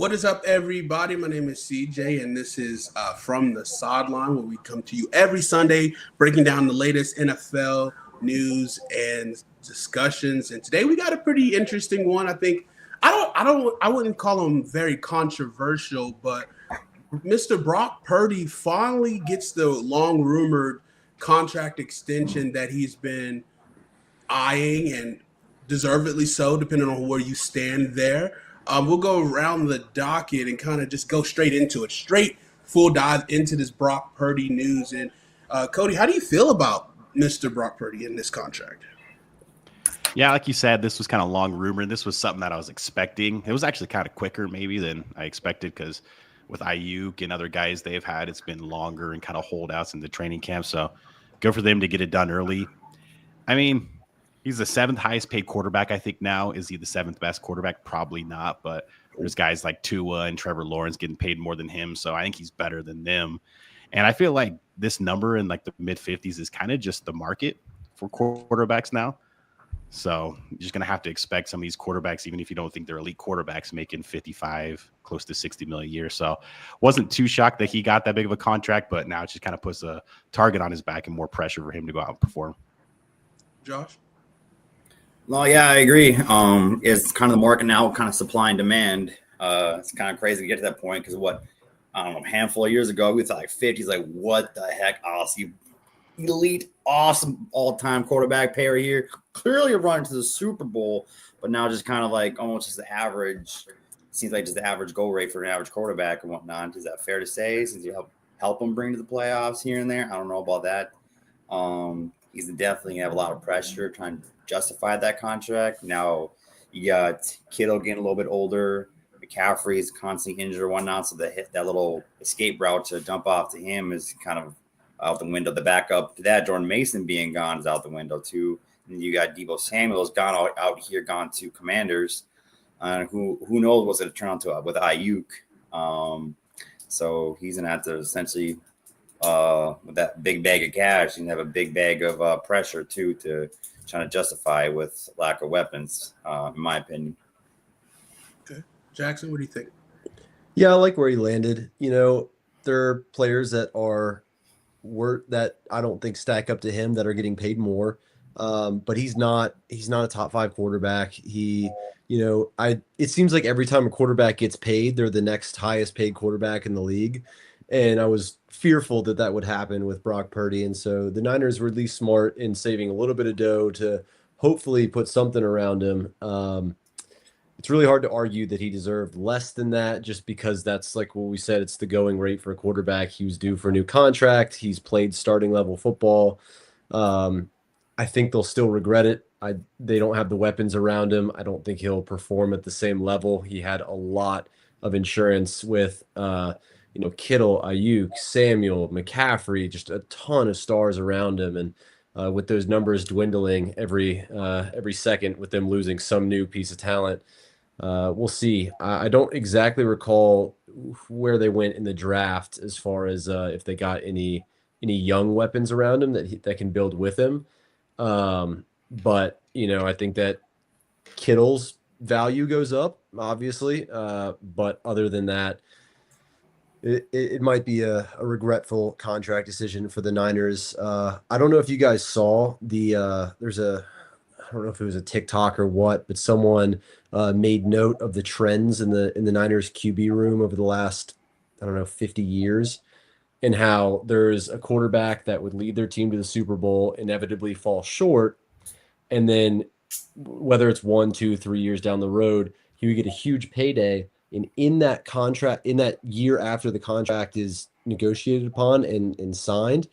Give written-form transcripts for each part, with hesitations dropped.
What is up, everybody? My name is CJ, and this is From the Sideline, where we come to you every Sunday breaking down the latest NFL news and discussions. And today we got a pretty interesting one. I wouldn't call him very controversial, but Mr. Brock Purdy finally gets the long rumored contract extension that he's been eyeing, and deservedly so, depending on where you stand there. We'll go around the docket and kind of just go straight into it, straight full dive into this Brock Purdy news. And Cody, how do you feel about Mr. Brock Purdy in this contract? Yeah, like you said, this was kind of long rumored. This was something that I was expecting. It was actually kind of quicker maybe than I expected because with Ayuk and other guys they've had, it's been longer and kind of holdouts in the training camp. So good for them to get it done early. I mean, he's the seventh highest paid quarterback, I think now. Is he the seventh best quarterback? Probably not, but there's guys like Tua and Trevor Lawrence getting paid more than him, so I think he's better than them. And I feel like this number in like the mid-50s is kind of just the market for quarterbacks now. So you're just going to have to expect some of these quarterbacks, even if you don't think they're elite quarterbacks, making 55, close to 60 million a year. So wasn't too shocked that he got that big of a contract, but now it just kind of puts a target on his back and more pressure for him to go out and perform. Josh? Well, yeah, I agree. It's kind of the market now, kind of supply and demand. It's kind of crazy to get to that point because I don't know, a handful of years ago, we thought like 50s, like what the heck? I'll see elite, awesome all-time quarterback pair here. Clearly a run to the Super Bowl, but now just kind of like almost just the average. Seems like just the average goal rate for an average quarterback and whatnot. Is that fair to say? Since you help them bring to the playoffs here and there, I don't know about that. He's definitely gonna have a lot of pressure trying to justify that contract. Now you got Kittle getting a little bit older. McCaffrey is constantly injured or whatnot, so that little escape route to dump off to him is kind of out the window. The backup to that, Jordan Mason being gone, is out the window too. And you got Deebo Samuel's gone out here, gone to Commanders. Who knows what's going to turn out to with Ayuk. So he's going to have to essentially, with that big bag of cash, he's going to have a big bag of pressure too to try to justify with lack of weapons, in my opinion. Okay. Jackson, what do you think? Yeah, I like where he landed. You know, there are players that I don't think stack up to him that are getting paid more. But he's not a top 5 quarterback. It seems like every time a quarterback gets paid, they're the next highest paid quarterback in the league. And I was fearful that would happen with Brock Purdy. And so the Niners were at least smart in saving a little bit of dough to hopefully put something around him. It's really hard to argue that he deserved less than that just because that's like what we said. It's the going rate for a quarterback. He was due for a new contract. He's played starting level football. I think they'll still regret it. They don't have the weapons around him. I don't think he'll perform at the same level. He had a lot of insurance with, Kittle, Ayuk, Samuel, McCaffrey, just a ton of stars around him. And with those numbers dwindling every second, with them losing some new piece of talent, we'll see. I don't exactly recall where they went in the draft as far as if they got any young weapons around him that can build with him. But I think that Kittle's value goes up, obviously. But other than that, it might be a regretful contract decision for the Niners. I don't know if you guys saw I don't know if it was a TikTok or what, but someone made note of the trends in the Niners QB room over the last, 50 years. And how there's a quarterback that would lead their team to the Super Bowl, inevitably fall short. And then whether it's 1, 2, 3 years down the road, he would get a huge payday. And in that contract, in that year after the contract is negotiated upon and signed,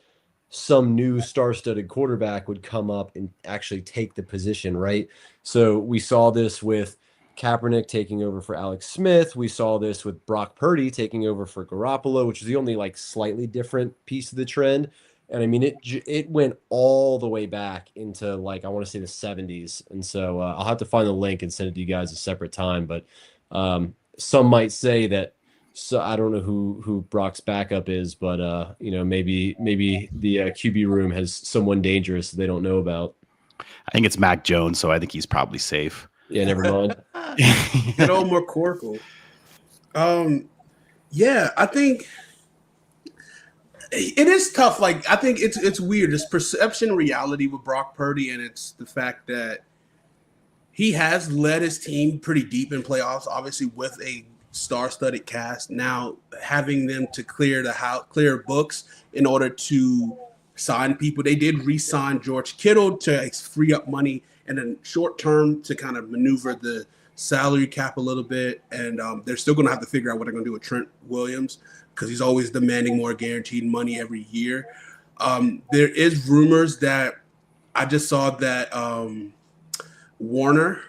some new star-studded quarterback would come up and actually take the position, right? So we saw this with Kaepernick taking over for Alex Smith. We saw this with Brock Purdy taking over for Garoppolo, which is the only slightly different piece of the trend. And I mean, it went all the way back into I want to say the 70s. And so I'll have to find the link and send it to you guys a separate time. But some might say that. So I don't know who Brock's backup is, but maybe the QB room has someone dangerous they don't know about. I think it's Mac Jones, so I think he's probably safe. Yeah, never mind. Get old McCorkle. Yeah, I think it is tough. Like, I think it's weird. It's perception reality with Brock Purdy, and it's the fact that he has led his team pretty deep in playoffs, obviously with a star-studded cast. Now having them to clear books in order to sign people. They did re-sign George Kittle to free up money in the short term to kind of maneuver the salary cap a little bit, and they're still going to have to figure out what they're going to do with Trent Williams because he's always demanding more guaranteed money every year. There is rumors that I just saw that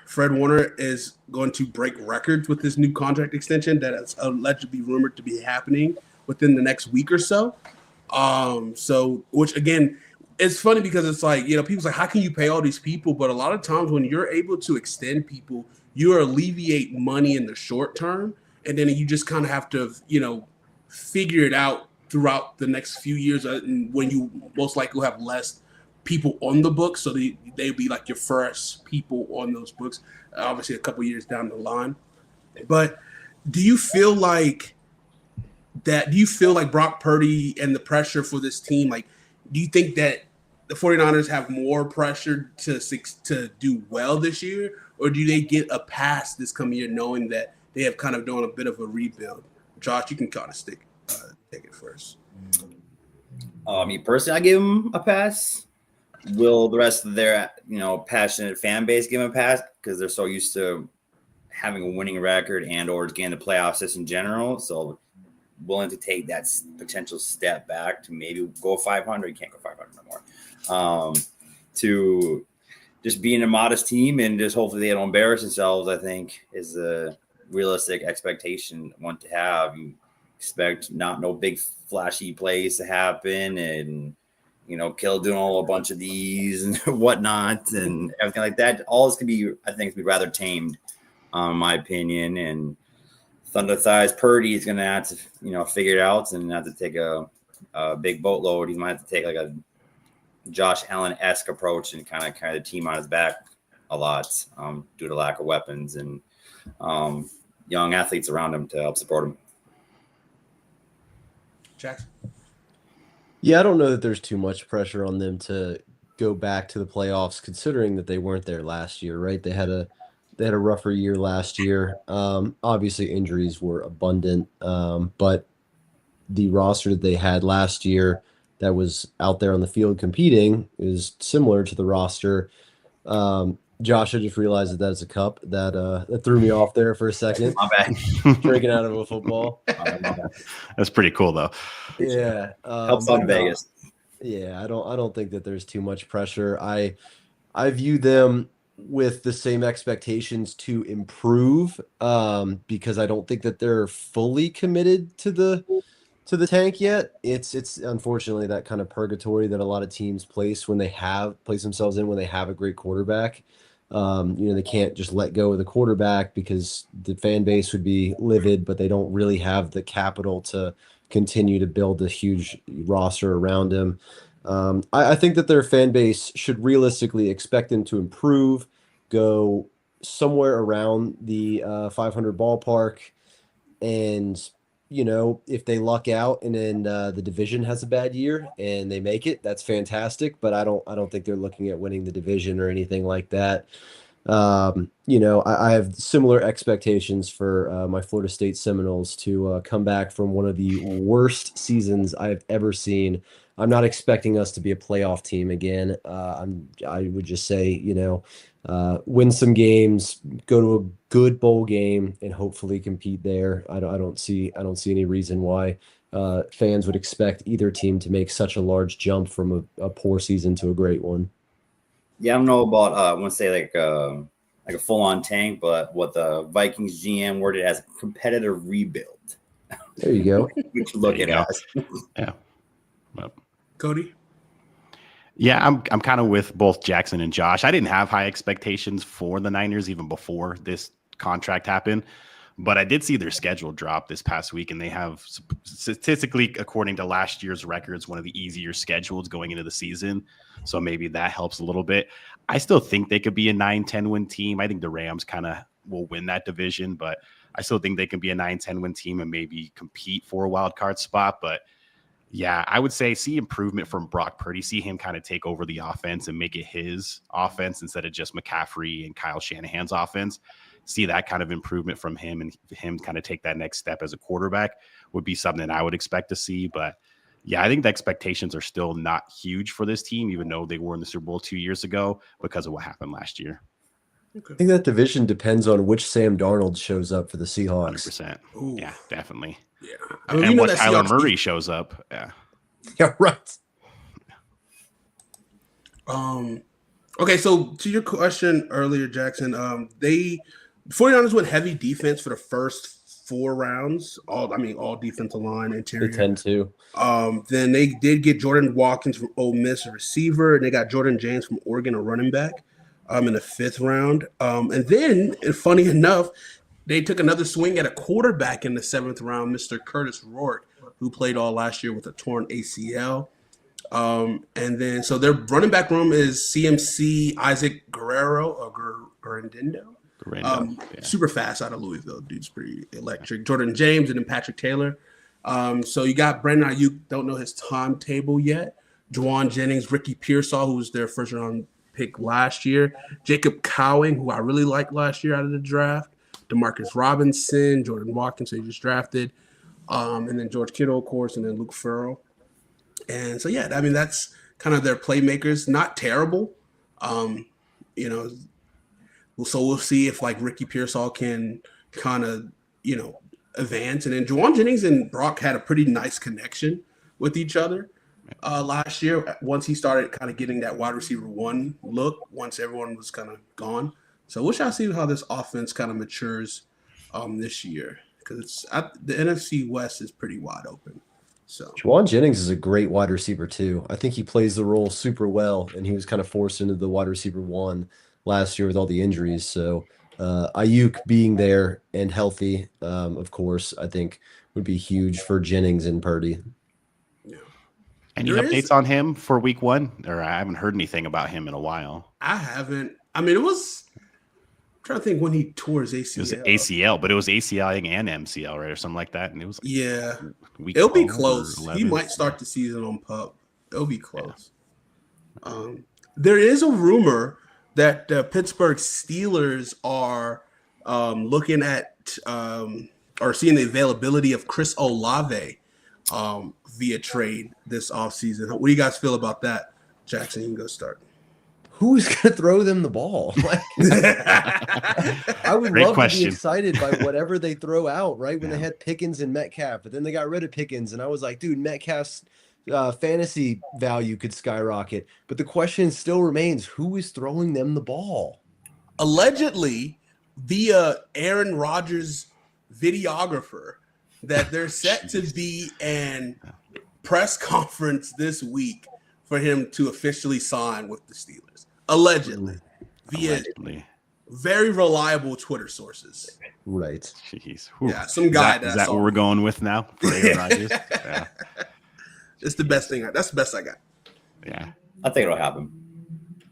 Fred Warner is going to break records with this new contract extension that is allegedly rumored to be happening within the next week or so. So which again, it's funny because it's like, people's like, how can you pay all these people? But a lot of times when you're able to extend people, you alleviate money in the short term. And then you just kind of have to, figure it out throughout the next few years when you most likely will have less people on the books, so they'd be like your first people on those books, obviously a couple years down the line. But do you feel like Brock Purdy and the pressure for this team, like, do you think that the 49ers have more pressure to do well this year, or do they get a pass this coming year knowing that they have kind of done a bit of a rebuild? Josh, you can kind of take it first. Me personally, I give them a pass. Will the rest of their passionate fan base give them a pass because they're so used to having a winning record and or getting the playoffs just in general? So willing to take that potential step back to maybe go 500. You can't go 500 no more. To just being a modest team and just hopefully they don't embarrass themselves, I think is a realistic expectation one to have. You expect no big flashy plays to happen and Kill doing a bunch of these and whatnot and everything like that. All this can be, I think, rather tamed, in my opinion. And Thunder Thighs Purdy is going to have to, figure it out and have to take a big boatload. He might have to take like a Josh Allen-esque approach and kind of carry the team on his back a lot due to lack of weapons and young athletes around him to help support him. Jackson? Yeah, I don't know that there's too much pressure on them to go back to the playoffs, considering that they weren't there last year, right? They had a rougher year last year. Obviously, injuries were abundant, but the roster that they had last year that was out there on the field competing is similar to the roster. Josh, I just realized that's a cup that threw me off there for a second. My bad. Drinking out of a football. That's pretty cool, though. Yeah, helps out in Vegas. Yeah, I don't think that there's too much pressure. I view them with the same expectations to improve, because I don't think that they're fully committed to the tank yet. It's unfortunately that kind of purgatory that a lot of teams place themselves in when they have a great quarterback. They can't just let go of the quarterback because the fan base would be livid, but they don't really have the capital to continue to build a huge roster around him. I think that their fan base should realistically expect them to improve, go somewhere around the 500 ballpark, and if they luck out and then the division has a bad year and they make it, that's fantastic. But I don't think they're looking at winning the division or anything like that. I have similar expectations for my Florida State Seminoles to come back from one of the worst seasons I've ever seen. I'm not expecting us to be a playoff team again. I would just say, win some games, go to a good bowl game, and hopefully compete there. I don't see any reason why fans would expect either team to make such a large jump from a poor season to a great one. Yeah, I don't know about I want to say like a full-on tank, but what the Vikings GM worded as a competitive rebuild. There you go. We should look at it. Yeah. Cody? Yeah, I'm kind of with both Jackson and Josh. I didn't have high expectations for the Niners even before this contract happened, but I did see their schedule drop this past week, and they have statistically, according to last year's records, one of the easier schedules going into the season. So maybe that helps a little bit. I still think they could be a 9-10 win team. I think the Rams kind of will win that division, but I still think they can be a 9-10 win team and maybe compete for a wild card spot. But yeah, I would say see improvement from Brock Purdy. See him kind of take over the offense and make it his offense instead of just McCaffrey and Kyle Shanahan's offense. See that kind of improvement from him, and him kind of take that next step as a quarterback would be something I would expect to see. But yeah, I think the expectations are still not huge for this team, even though they were in the Super Bowl 2 years ago because of what happened last year. I think that division depends on which Sam Darnold shows up for the Seahawks. 100%. Ooh. Yeah, definitely. Yeah. And what Kyler Murray shows up. Yeah. Yeah, right. Okay, so to your question earlier, Jackson, the 49ers went heavy defense for the first 4 rounds. All defensive line, interior. They tend to. Then they did get Jordan Watkins from Ole Miss, a receiver, and they got Jordan James from Oregon, a running back, in the 5th round. And then, funny enough, they took another swing at a quarterback in the 7th round, Mr. Curtis Rourke, who played all last year with a torn ACL. And then, so their running back room is CMC, Isaac Guerrero, or Guerrero. Super fast out of Louisville. Dude's pretty electric. Jordan James and then Patrick Taylor. So you got Brandon Ayuk, don't know his timetable yet. Juwan Jennings, Ricky Pearsall, who was their first round pick last year. Jacob Cowing, who I really liked last year out of the draft. Demarcus Robinson, Jordan Watkins, who just drafted. And then George Kittle, of course, and then Luke Farrell. And so, yeah, that's kind of their playmakers. Not terrible. So we'll see if Ricky Pearsall can kind of, advance. And then Juwan Jennings and Brock had a pretty nice connection with each other last year. Once he started kind of getting that wide receiver 1 look, once everyone was kind of gone. So we shall see how this offense kind of matures this year, because the NFC West is pretty wide open. So Juwan Jennings is a great wide receiver too. I think he plays the role super well, and he was kind of forced into the wide receiver 1 last year with all the injuries. So Ayuk being there and healthy, of course, I think would be huge for Jennings and Purdy. Yeah. Any updates on him for week 1? Or I haven't heard anything about him in a while. I haven't. It was. I'm trying to think when he tore his ACL. It was ACL, but it was ACL and MCL, right, or something like that. And it was it'll be close. He might start the season on PUP. It'll be close. Yeah. There is a rumor that the Pittsburgh Steelers are looking at or seeing the availability of Chris Olave via trade this offseason. What do you guys feel about that? Jackson, you can go start. Who's going to throw them the ball? I would love to be excited by whatever they throw out, right? When they had Pickens and Metcalf, but then they got rid of Pickens, and I was like, dude, Metcalf's fantasy value could skyrocket. But the question still remains, who is throwing them the ball? Allegedly, via Aaron Rodgers' videographer, that they're set to be an press conference this week for him to officially sign with the Steelers. Allegedly. Via very reliable Twitter sources. Right. Jeez. Yeah, some guy. Is that what we're going with now? Yeah. It's the best thing. That's the best I got. Yeah. I think it'll happen.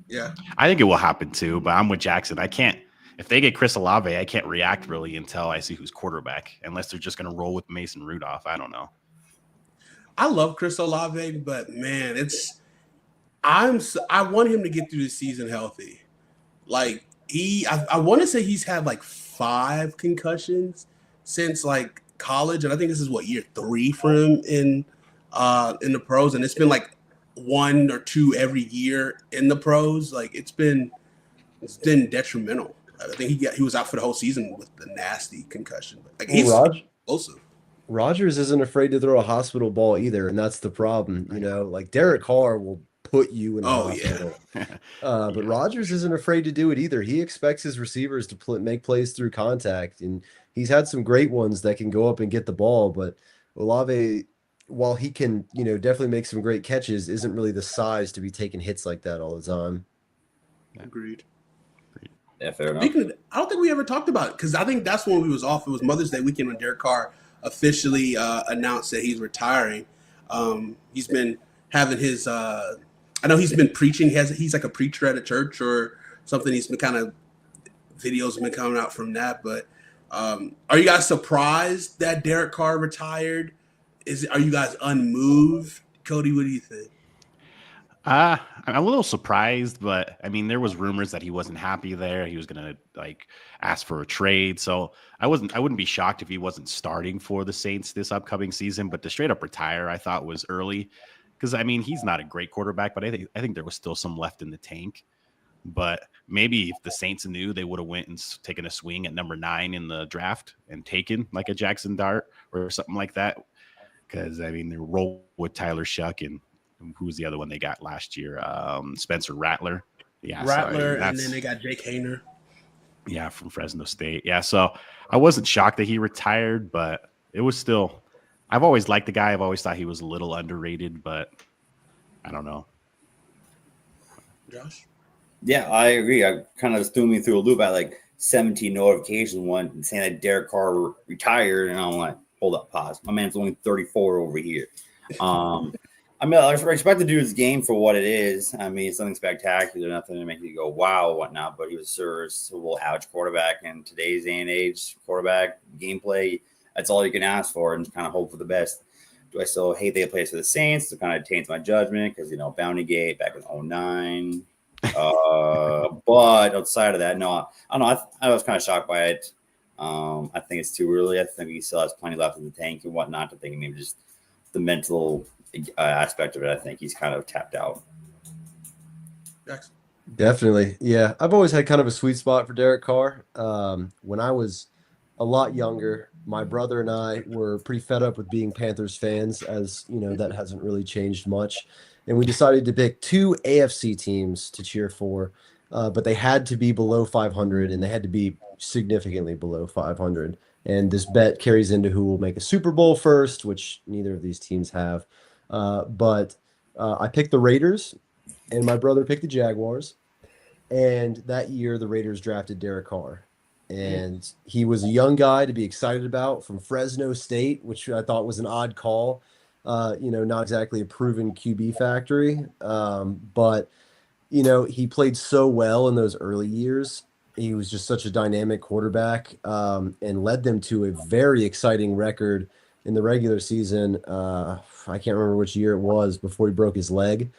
Yeah. I think it will happen too, but I'm with Jackson. If they get Chris Olave, I can't react really until I see who's quarterback, unless they're just going to roll with Mason Rudolph. I don't know. I love Chris Olave, but man, I want him to get through the season healthy. I want to say he's had 5 concussions since college, and I think this is year 3 for him in the pros, and it's been 1 or 2 every year in the pros. It's been detrimental. I think he was out for the whole season with the nasty concussion. He's explosive. Rodgers isn't afraid to throw a hospital ball either, and that's the problem. Derek Carr will put you in the hospital. Yeah. But Rodgers isn't afraid to do it either. He expects his receivers to make plays through contact, and he's had some great ones that can go up and get the ball. But Olave, while he can, definitely make some great catches, isn't really the size to be taking hits like that all the time. Agreed. Yeah, fair enough. I don't think we ever talked about it, because I think that's when we was off. It was Mother's Day weekend when Derek Carr officially announced that he's retiring. He's been having his I know he's been preaching. He's like a preacher at a church or something. He's been kind of videos have been coming out from that. But Are you guys surprised that Derek Carr retired? Are you guys unmoved? Cody, what do you think? I'm a little surprised, but I mean, there was rumors that he wasn't happy there. He was gonna like ask for a trade. So I wouldn't be shocked if he wasn't starting for the Saints this upcoming season. But to straight up retire, I thought was early because I mean, he's not a great quarterback, but I think there was still some left in the tank. But maybe if the Saints knew, they would have went and taken a swing at number 9 in the draft and taken like a Jackson Dart or something like that. Because I mean, they roll with Tyler Shuck and who was the other one they got last year? Spencer Rattler. Yeah, Rattler, and then they got Jake Hayner. Yeah, from Fresno State. Yeah, so I wasn't shocked that he retired, but it was still. I've always liked the guy. I've always thought he was a little underrated, but I don't know. Josh? Yeah, I agree. I kind of threw me through a loop at like 17 notifications one saying that Derek Carr retired, and I'm like, hold up, pause. My man's only 34 over here. I mean, I respect the dude's game for what it is. I mean, it's something spectacular, nothing to make you go wow or whatnot, but he was serviceable, average quarterback in today's day and age. Quarterback gameplay, that's all you can ask for, and kind of hope for the best. Do I still hate that he plays for the Saints? It kind of taints my judgment because, Bounty Gate back in 2009. But outside of that, no, I don't know. I was kind of shocked by it. I think it's too early. I think he still has plenty left in the tank and whatnot. I think maybe just the mental aspect of it. I think he's kind of tapped out. Jackson? Definitely. Yeah. I've always had kind of a sweet spot for Derek Carr. When I was a lot younger, my brother and I were pretty fed up with being Panthers fans, as that hasn't really changed much. And we decided to pick 2 AFC teams to cheer for, but they had to be below 500 and they had to be significantly below 500. And this bet carries into who will make a Super Bowl first, which neither of these teams have. But I picked the Raiders, and my brother picked the Jaguars. And that year, the Raiders drafted Derek Carr. And he was a young guy to be excited about from Fresno State, which I thought was an odd call. Not exactly a proven QB factory. But he played so well in those early years. He was just such a dynamic quarterback, and led them to a very exciting record in the regular season. I can't remember which year it was before he broke his leg,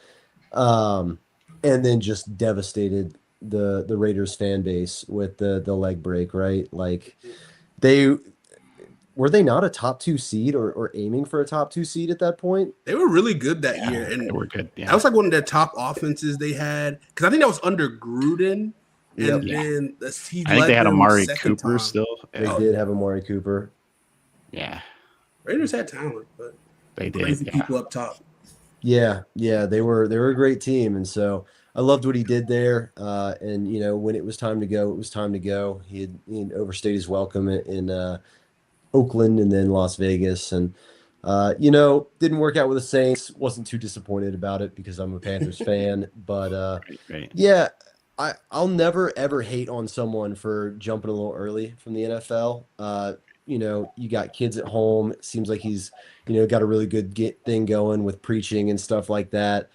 and then just devastated the Raiders fan base with the leg break. Right, like were they not a top 2 seed or aiming for a top 2 seed at that point? They were really good that year, and they were good. Yeah. That was like one of their top offenses they had, because I think that was under Gruden. And then I think they had Amari Cooper still. They did have Amari Cooper. Yeah. Raiders had talent, but they did. Crazy people up top. Yeah, they were a great team, and so I loved what he did there. And when it was time to go, it was time to go. He had overstayed his welcome in Oakland and then Las Vegas, and didn't work out with the Saints. Wasn't too disappointed about it because I'm a Panthers fan, but Right. Yeah. I'll never ever hate on someone for jumping a little early from the NFL. You got kids at home. It seems like he's, got a really good thing going with preaching and stuff like that.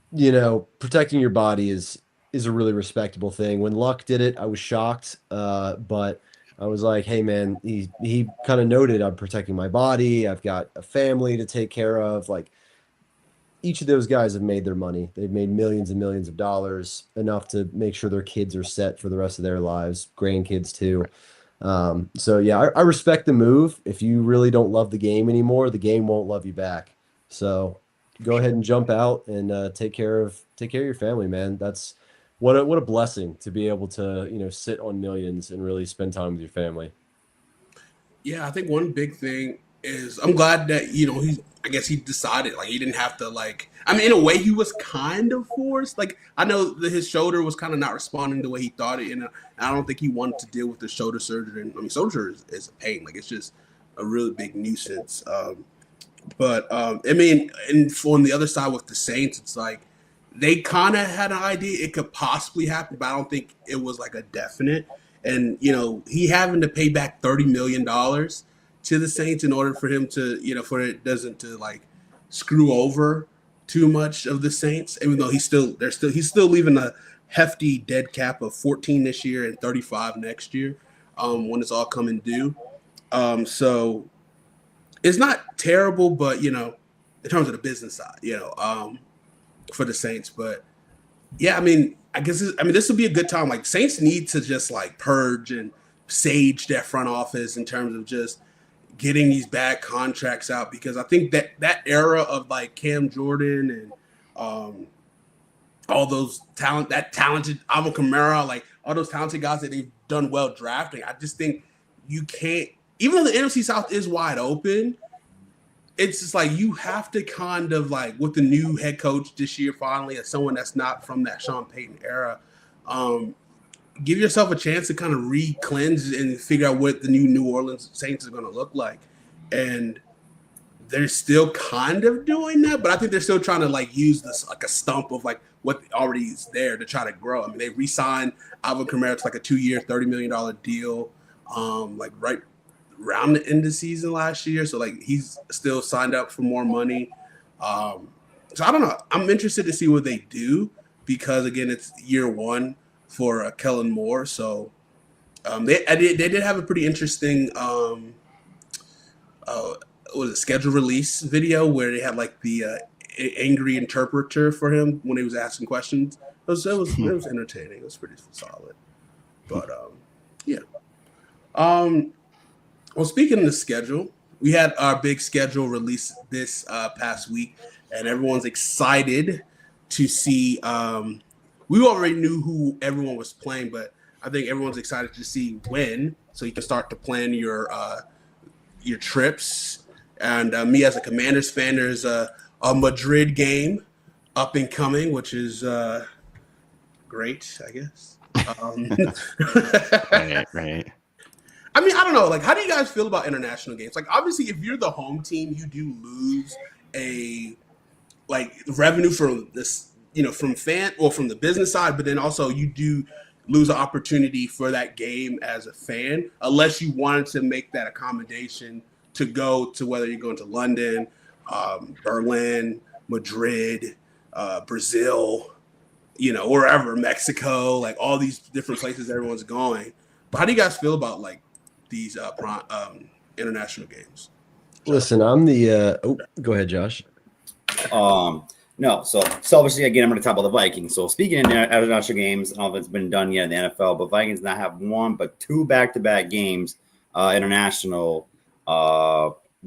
Protecting your body is a really respectable thing. When Luck did it, I was shocked. But I was like, hey man, he kind of noted I'm protecting my body. I've got a family to take care of. Like, each of those guys have made their money. They've made millions and millions of dollars, enough to make sure their kids are set for the rest of their lives, grandkids too. So yeah, I respect the move. If you really don't love the game anymore, the game won't love you back. So go ahead and jump out and take care of your family, man. That's what a blessing to be able to sit on millions and really spend time with your family. Yeah, I think one big thing is I'm glad that I guess he decided, like, he didn't have to, like, I mean, in a way he was kind of forced. Like, I know that his shoulder was kind of not responding the way he thought it, and I don't think he wanted to deal with the shoulder surgery. And I mean, shoulder surgery is a pain. Like, it's just a really big nuisance. But I mean, and on the other side with the Saints, it's like they kind of had an idea it could possibly happen, but I don't think it was like a definite. And he having to pay back $30 million to the Saints in order for him to, for it doesn't to like screw over too much of the Saints, even though he's still leaving a hefty dead cap of 14 this year and 35 next year. when it's all coming due. So it's not terrible, but in terms of the business side, for the Saints. But yeah, I mean, this would be a good time. Like Saints need to just like purge and sage their front office in terms of just getting these bad contracts out, because I think that era of like Cam Jordan and all those talented Alvin Kamara, like all those talented guys that they've done well drafting. I just think you can't, even though the NFC South is wide open, it's just like you have to kind of like, with the new head coach this year, finally, as someone that's not from that Sean Payton era, give yourself a chance to kind of re-cleanse and figure out what the New Orleans Saints are going to look like. And they're still kind of doing that, but I think they're still trying to like use this like a stump of like what already is there to try to grow. I mean, they re-signed Alvin Kamara to like a 2-year, $30 million deal, like right around the end of the season last year. So like he's still signed up for more money. So I don't know. I'm interested to see what they do, because again, it's year one for Kellen Moore. So they did have a pretty interesting schedule release video where they had like the angry interpreter for him when he was asking questions. It was entertaining. It was pretty solid. But yeah. Well, speaking of the schedule, we had our big schedule release this past week, and everyone's excited to see. We already knew who everyone was playing, but I think everyone's excited to see when, so you can start to plan your trips. And me as a Commanders fan, there's a Madrid game up and coming, which is great, I guess. Right. I mean, I don't know. Like, how do you guys feel about international games? Like, obviously, if you're the home team, you do lose revenue from this, from from the business side, but then also you do lose an opportunity for that game as a fan, unless you wanted to make that accommodation to go to, whether you're going to London, Berlin, Madrid, Brazil, wherever, Mexico, like all these different places everyone's going. But how do you guys feel about like these international games? Listen, I'm the go ahead, Josh. No, so obviously again I'm going to talk about the Vikings. So speaking of international games, I don't know if it's been done yet in the NFL, but Vikings now have one but two back-to-back games international.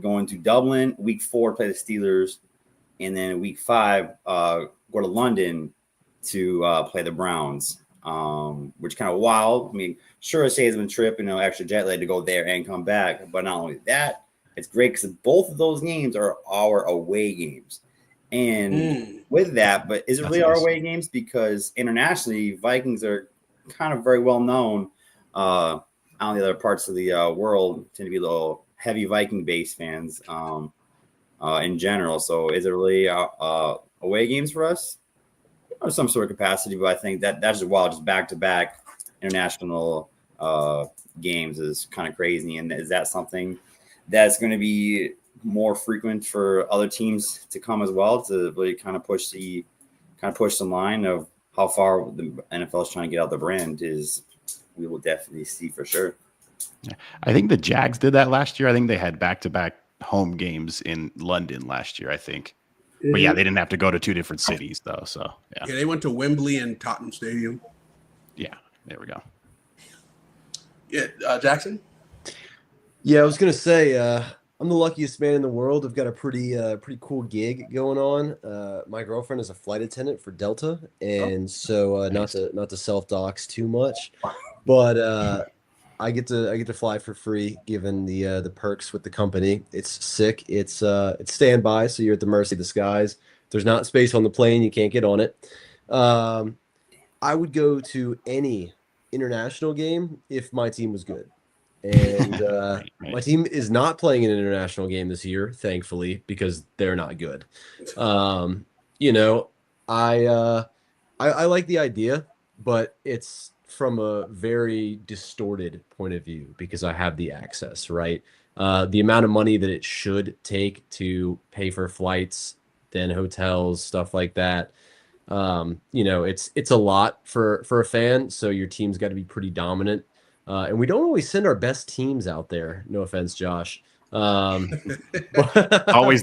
Going to Dublin week 4, play the Steelers, and then week 5 go to London to play the Browns, which kind of wild. I mean, sure, it saves them a trip, extra jet lag to go there and come back, but not only that, it's great because both of those games are our away games. And with that, but is it really our away games? Because internationally, Vikings are kind of very well known. On the other parts of the world tend to be a little heavy Viking-based fans in general. So is it really away games for us? Or some sort of capacity, but I think that's just wild. Just back-to-back international games is kind of crazy. And is that something that's going to be more frequent for other teams to come as well, to really kind of push the line of how far the NFL is trying to get out the brand? Is we will definitely see for sure. Yeah. I think the Jags did that last year. I think they had back-to-back home games in London last year, I think. But yeah, they didn't have to go to 2 different cities though. So yeah, they went to Wembley and Tottenham Stadium. Yeah, there we go. Yeah, Jackson. Yeah, I was gonna say I'm the luckiest man in the world. I've got a pretty pretty cool gig going on. My girlfriend is a flight attendant for Delta, and so Nice. not to self dox too much, but I get to fly for free given the perks with the company. It's sick. It's standby, so you're at the mercy of the skies. If there's not space on the plane, you can't get on it. I would go to any international game if my team was good. And Right. my team is not playing an international game this year, thankfully, because they're not good. I like the idea, but it's from a very distorted point of view because I have the access, right? The amount of money that it should take to pay for flights, then hotels, stuff like that. It's a lot for a fan. So your team's got to be pretty dominant. And we don't always send our best teams out there. No offense, Josh. Always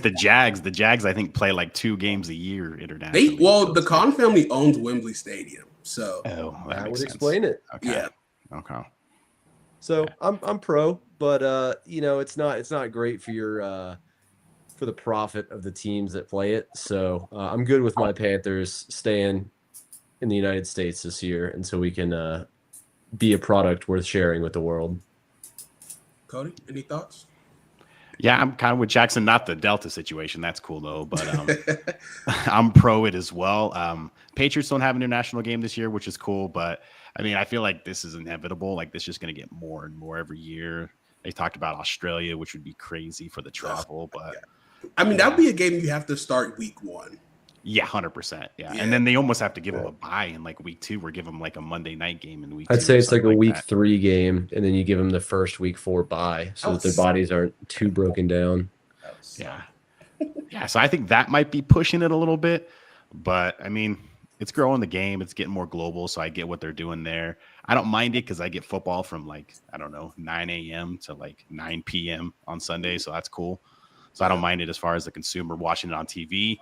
the Jags. The Jags, I think, play like 2 games a year internationally. The Khan family owns Wembley Stadium, so that would explain it. Okay. Yeah. Okay. So I'm pro, but it's not great for your for the profit of the teams that play it. So I'm good with my Panthers staying in the United States this year until we can be a product worth sharing with the world. Cody, any thoughts? Yeah, I'm kind of with Jackson. Not the Delta situation. That's cool though, but I'm pro it as well. Patriots don't have an international game this year, which is cool. But I mean, I feel like this is inevitable. Like this is just going to get more and more every year. They talked about Australia, which would be crazy for the travel. But I mean, that'd be a game you have to start week 1. Yeah, 100%. Yeah, and then they almost have to give them a bye in like week 2, or give them like a Monday night game in week 2. I'd say it's like a week 3 game, and then you give them the first week 4 bye, so that their bodies aren't too broken down. Yeah. So I think that might be pushing it a little bit, but I mean, it's growing the game. It's getting more global, so I get what they're doing there. I don't mind it because I get football from like 9 a.m. to like 9 p.m. on Sunday, so that's cool. So I don't mind it as far as the consumer watching it on TV.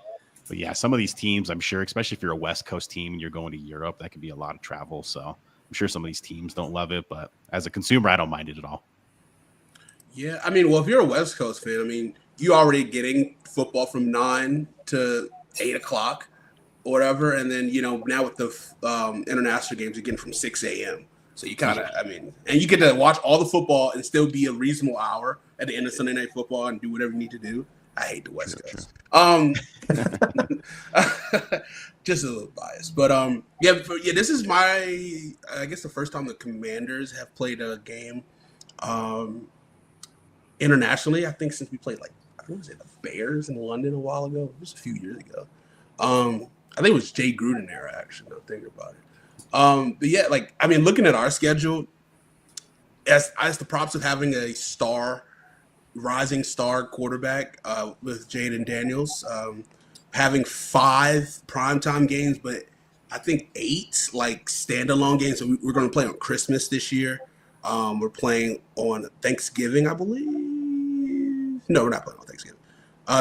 But yeah, some of these teams, I'm sure, especially if you're a West Coast team and you're going to Europe, that can be a lot of travel. So I'm sure some of these teams don't love it, but as a consumer, I don't mind it at all. Yeah, I mean, well, if you're a West Coast fan, I mean, you already getting football from 9 to 8 o'clock or whatever, and then now with the international games, you're getting from 6 a.m. So you kind of, I mean, and you get to watch all the football and still be a reasonable hour at the end of Sunday Night Football and do whatever you need to do. I hate the West Coast. Just a little biased, but this is I guess the first time the Commanders have played a game internationally. I think since we played the Bears in London a while ago. It was a few years ago. I think it was Jay Gruden era, actually. Now thinking about it. But yeah, I mean, looking at our schedule, as the props of having a rising star quarterback with Jaden Daniels, having 5 primetime games, but I think 8 standalone games. So we're going to play on Christmas this year. We're playing on Thanksgiving, I believe. No, we're not playing on Thanksgiving.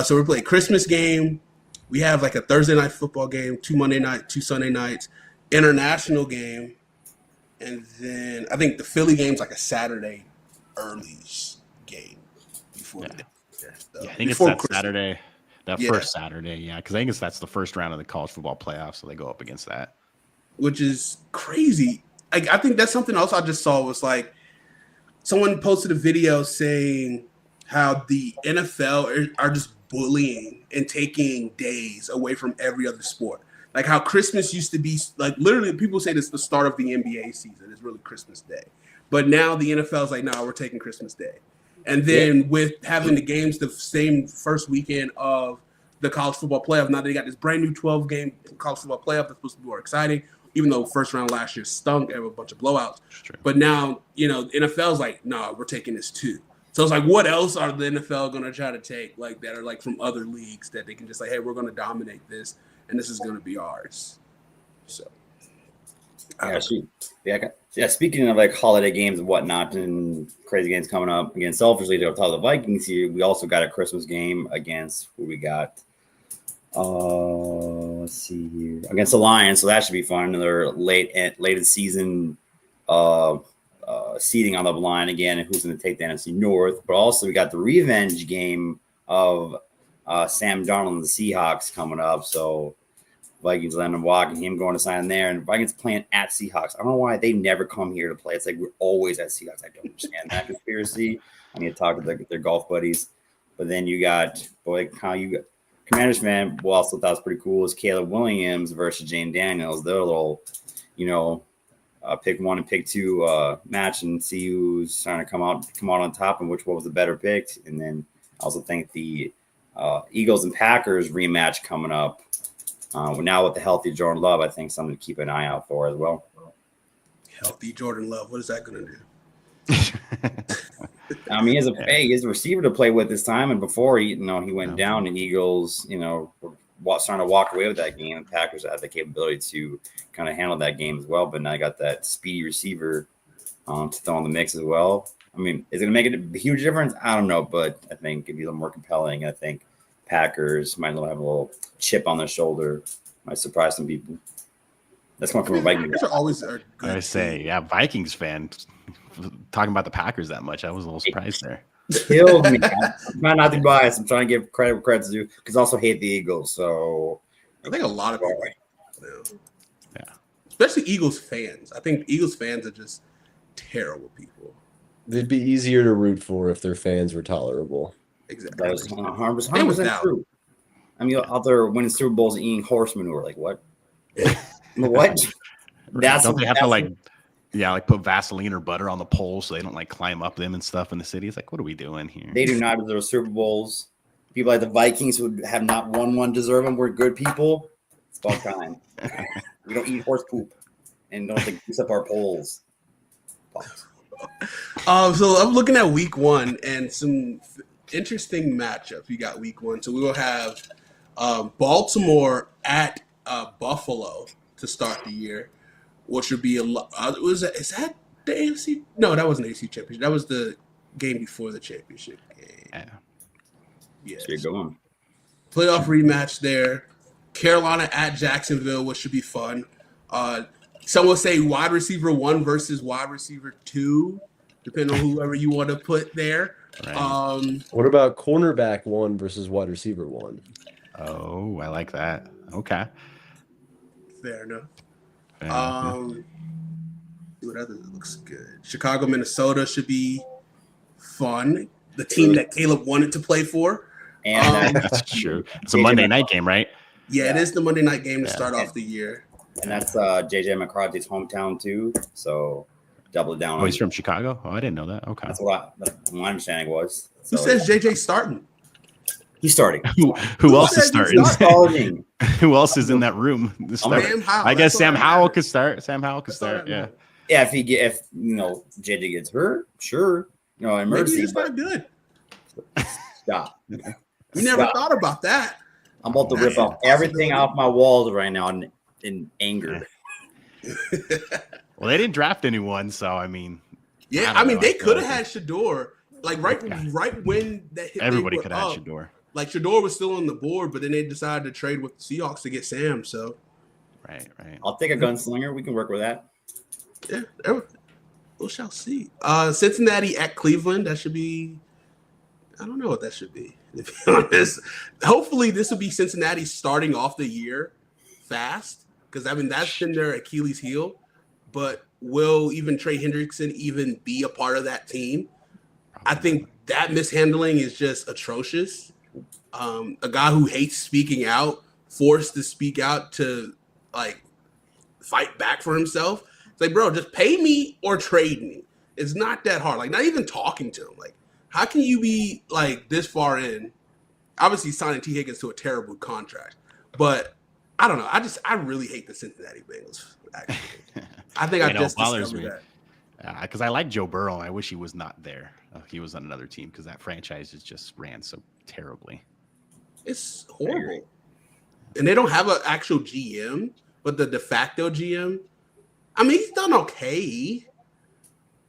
So we're playing Christmas game. We have a Thursday night football game, 2 Monday night, 2 Sunday nights, international game, and then I think the Philly game's a Saturday early game before. I think it's that Christmas. Saturday, first Saturday. Yeah, because I think that's the first round of the college football playoffs, so they go up against that, which is crazy. I think that's something else I just saw was someone posted a video saying how the NFL are just bullying and taking days away from every other sport. How Christmas used to be, literally people say this the start of the NBA season is really Christmas Day. But now the NFL is no, we're taking Christmas Day. And then with having the games the same first weekend of the college football playoff, now they got this brand new 12-game college football playoff that's supposed to be more exciting, even though first round last year stunk and a bunch of blowouts. But now, the NFL's no, we're taking this too. So it's what else are the NFL going to try to take that are from other leagues that they can just hey, we're going to dominate this and this is going to be ours. So. Speaking of holiday games and whatnot and crazy games coming up, again, selfishly to tell the Vikings here, we also got a Christmas game against who we got. Let's see here, against the Lions, so that should be fun. Another late in the season seeding on the line again, and who's going to take the NFC North. But also we got the revenge game of Sam Darnold and the Seahawks coming up. So Vikings letting him walk and him going to sign there, and Vikings playing at Seahawks. I don't know why they never come here to play. It's we're always at Seahawks. I don't understand that conspiracy. I need to talk to their golf buddies. But then you got Commanders fan, who also thought was pretty cool, is Caleb Williams versus Jane Daniels. They're a little, pick 1 and pick 2 match and see who's trying to come out on top and which one was the better pick. And then I also think the Eagles and Packers rematch coming up. Now with the healthy Jordan Love, I think something to keep an eye out for as well. Healthy Jordan Love, what is that going to do? I mean, he's a receiver to play with this time, and before he went down, the Eagles, were starting to walk away with that game. And Packers had the capability to kind of handle that game as well, but now I got that speedy receiver to throw in the mix as well. I mean, is it going to make a huge difference? I don't know, but I think it'd be a little more compelling. I think Packers might have a little chip on their shoulder. Might surprise some people. That's coming from a Vikings. Packers are always a good I say, team. yeah, Vikings fan talking about the Packers that much. I was a little surprised there. Killed me. I'm trying not to be biased. I'm trying to give credit where credit's due because I also hate the Eagles. So I think a lot of people do. Yeah. Especially Eagles fans. I think Eagles fans are just terrible people. They'd be easier to root for if their fans were tolerable. Exactly. that was 100% Same with Dallas. true. I mean, out there winning Super Bowls and eating horse manure. Like, what? What? Don't they have to like put Vaseline or butter on the poles so they don't like climb up them and stuff in the city? It's like, what are we doing here? They do not deserve Super Bowls. People like the Vikings who have not won one deserve them. We're good people. It's about time. We don't eat horse poop and don't like use up our poles. So I'm looking at week 1 and some interesting matchups. We got week 1. So we will have Baltimore at Buffalo to start the year, which would be a lot. Is that the AFC? No, that wasn't the AFC championship. That was the game before the championship game. Yeah. Yes. So you're going. Playoff rematch there. Carolina at Jacksonville, which should be fun. Some will say wide receiver 1 versus wide receiver 2, depending on whoever you want to put there. Right. What about cornerback 1 versus wide receiver 1? Oh, I like that. Okay. Fair enough. Fair enough. See what other looks good. Chicago, Minnesota should be fun. The team that Caleb wanted to play for. And That's true. It's a Monday night game, right? Yeah, it is the Monday night game to start off the year. and that's JJ McCarthy's hometown too. So double it down. Oh, he's from Chicago? Oh, I didn't know that. Okay. That's what my understanding was. Who So says JJ starting? he's starting? Who else is said he's starting? Starting. Who else is in that room? to start? Sam Howell. I guess That's Sam all that Howell matters. could start. Sam Howell could That's all start. that Yeah. matters. Yeah, if JJ gets hurt, sure. Maybe Emergency. he's not good. Stop. We never Stop. thought about that. I'm about to rip Man, off everything off my walls right now in anger. Well, they didn't draft anyone, so I mean, Yeah, I I don't mean know. they I feel could have like had Shador, like right when that hit. everybody they were could have up, had Shador. Like Shador was still on the board, but then they decided to trade with the Seahawks to get Sam. So Right. I'll take a gunslinger. We can work with that. yeah, we shall see. Cincinnati at Cleveland. That should be. I don't know what that should be. To be honest, hopefully this will be Cincinnati starting off the year fast, because I mean that's been their Achilles heel. But will even Trey Hendrickson even be a part of that team? I think that mishandling is just atrocious. A guy who hates speaking out, forced to speak out to like fight back for himself. It's like, bro, just pay me or trade me. It's not that hard. Like, not even talking to him. Like, how can you be like this far in? Obviously, signing T. Higgins to a terrible contract, but I don't know. I really hate the Cincinnati Bengals. Actually, I think I know, just it bothers discovered me. that. Because I like Joe Burrow. And I wish he was not there. He was on another team because that franchise just ran so terribly. It's horrible. And they don't have an actual GM, but the de facto GM, I mean, he's done okay.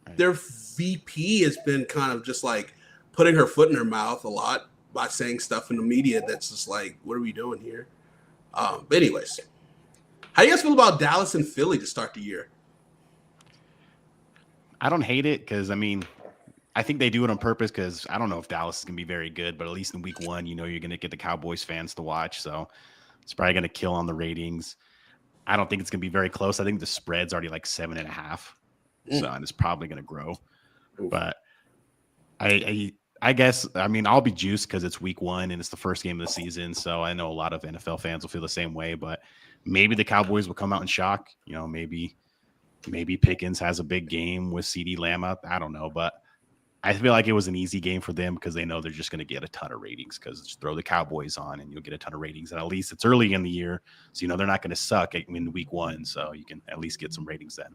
Right. Their VP has been kind of just like putting her foot in her mouth a lot by saying stuff in the media that's just like, what are we doing here? But anyways, how do you guys feel about Dallas and Philly to start the year? I don't hate it because, I mean, I think they do it on purpose because I don't know if Dallas is going to be very good, but at least in week one, you're going to get the Cowboys fans to watch. So it's probably going to kill on the ratings. I don't think it's going to be very close. I think the spread's already like 7.5. So and it's probably going to grow. Oof. But I guess, I mean, I'll be juiced because it's week one and it's the first game of the season. So I know a lot of NFL fans will feel the same way, but maybe the Cowboys will come out in shock. Maybe Pickens has a big game with CeeDee Lamb out. I don't know, but I feel like it was an easy game for them because they know they're just going to get a ton of ratings because just throw the Cowboys on and you'll get a ton of ratings. And at least it's early in the year. So, they're not going to suck in week one. So you can at least get some ratings then.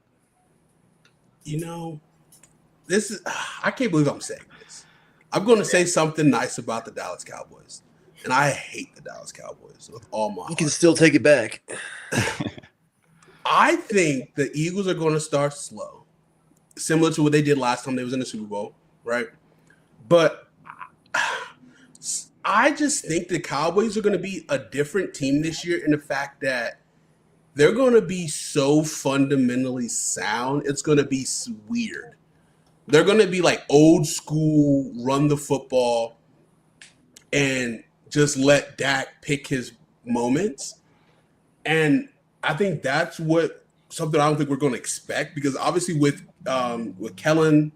This is, I can't believe I'm saying this. I'm going to say something nice about the Dallas Cowboys. And I hate the Dallas Cowboys with all my heart. You can still take it back. I think the Eagles are going to start slow. similar to what they did last time they was in the Super Bowl, right? But I just think the Cowboys are going to be a different team this year in the fact that they're going to be so fundamentally sound. It's going to be weird. They're going to be like old school, run the football and just let Dak pick his moments. And I think that's something I don't think we're going to expect, because obviously with Kellen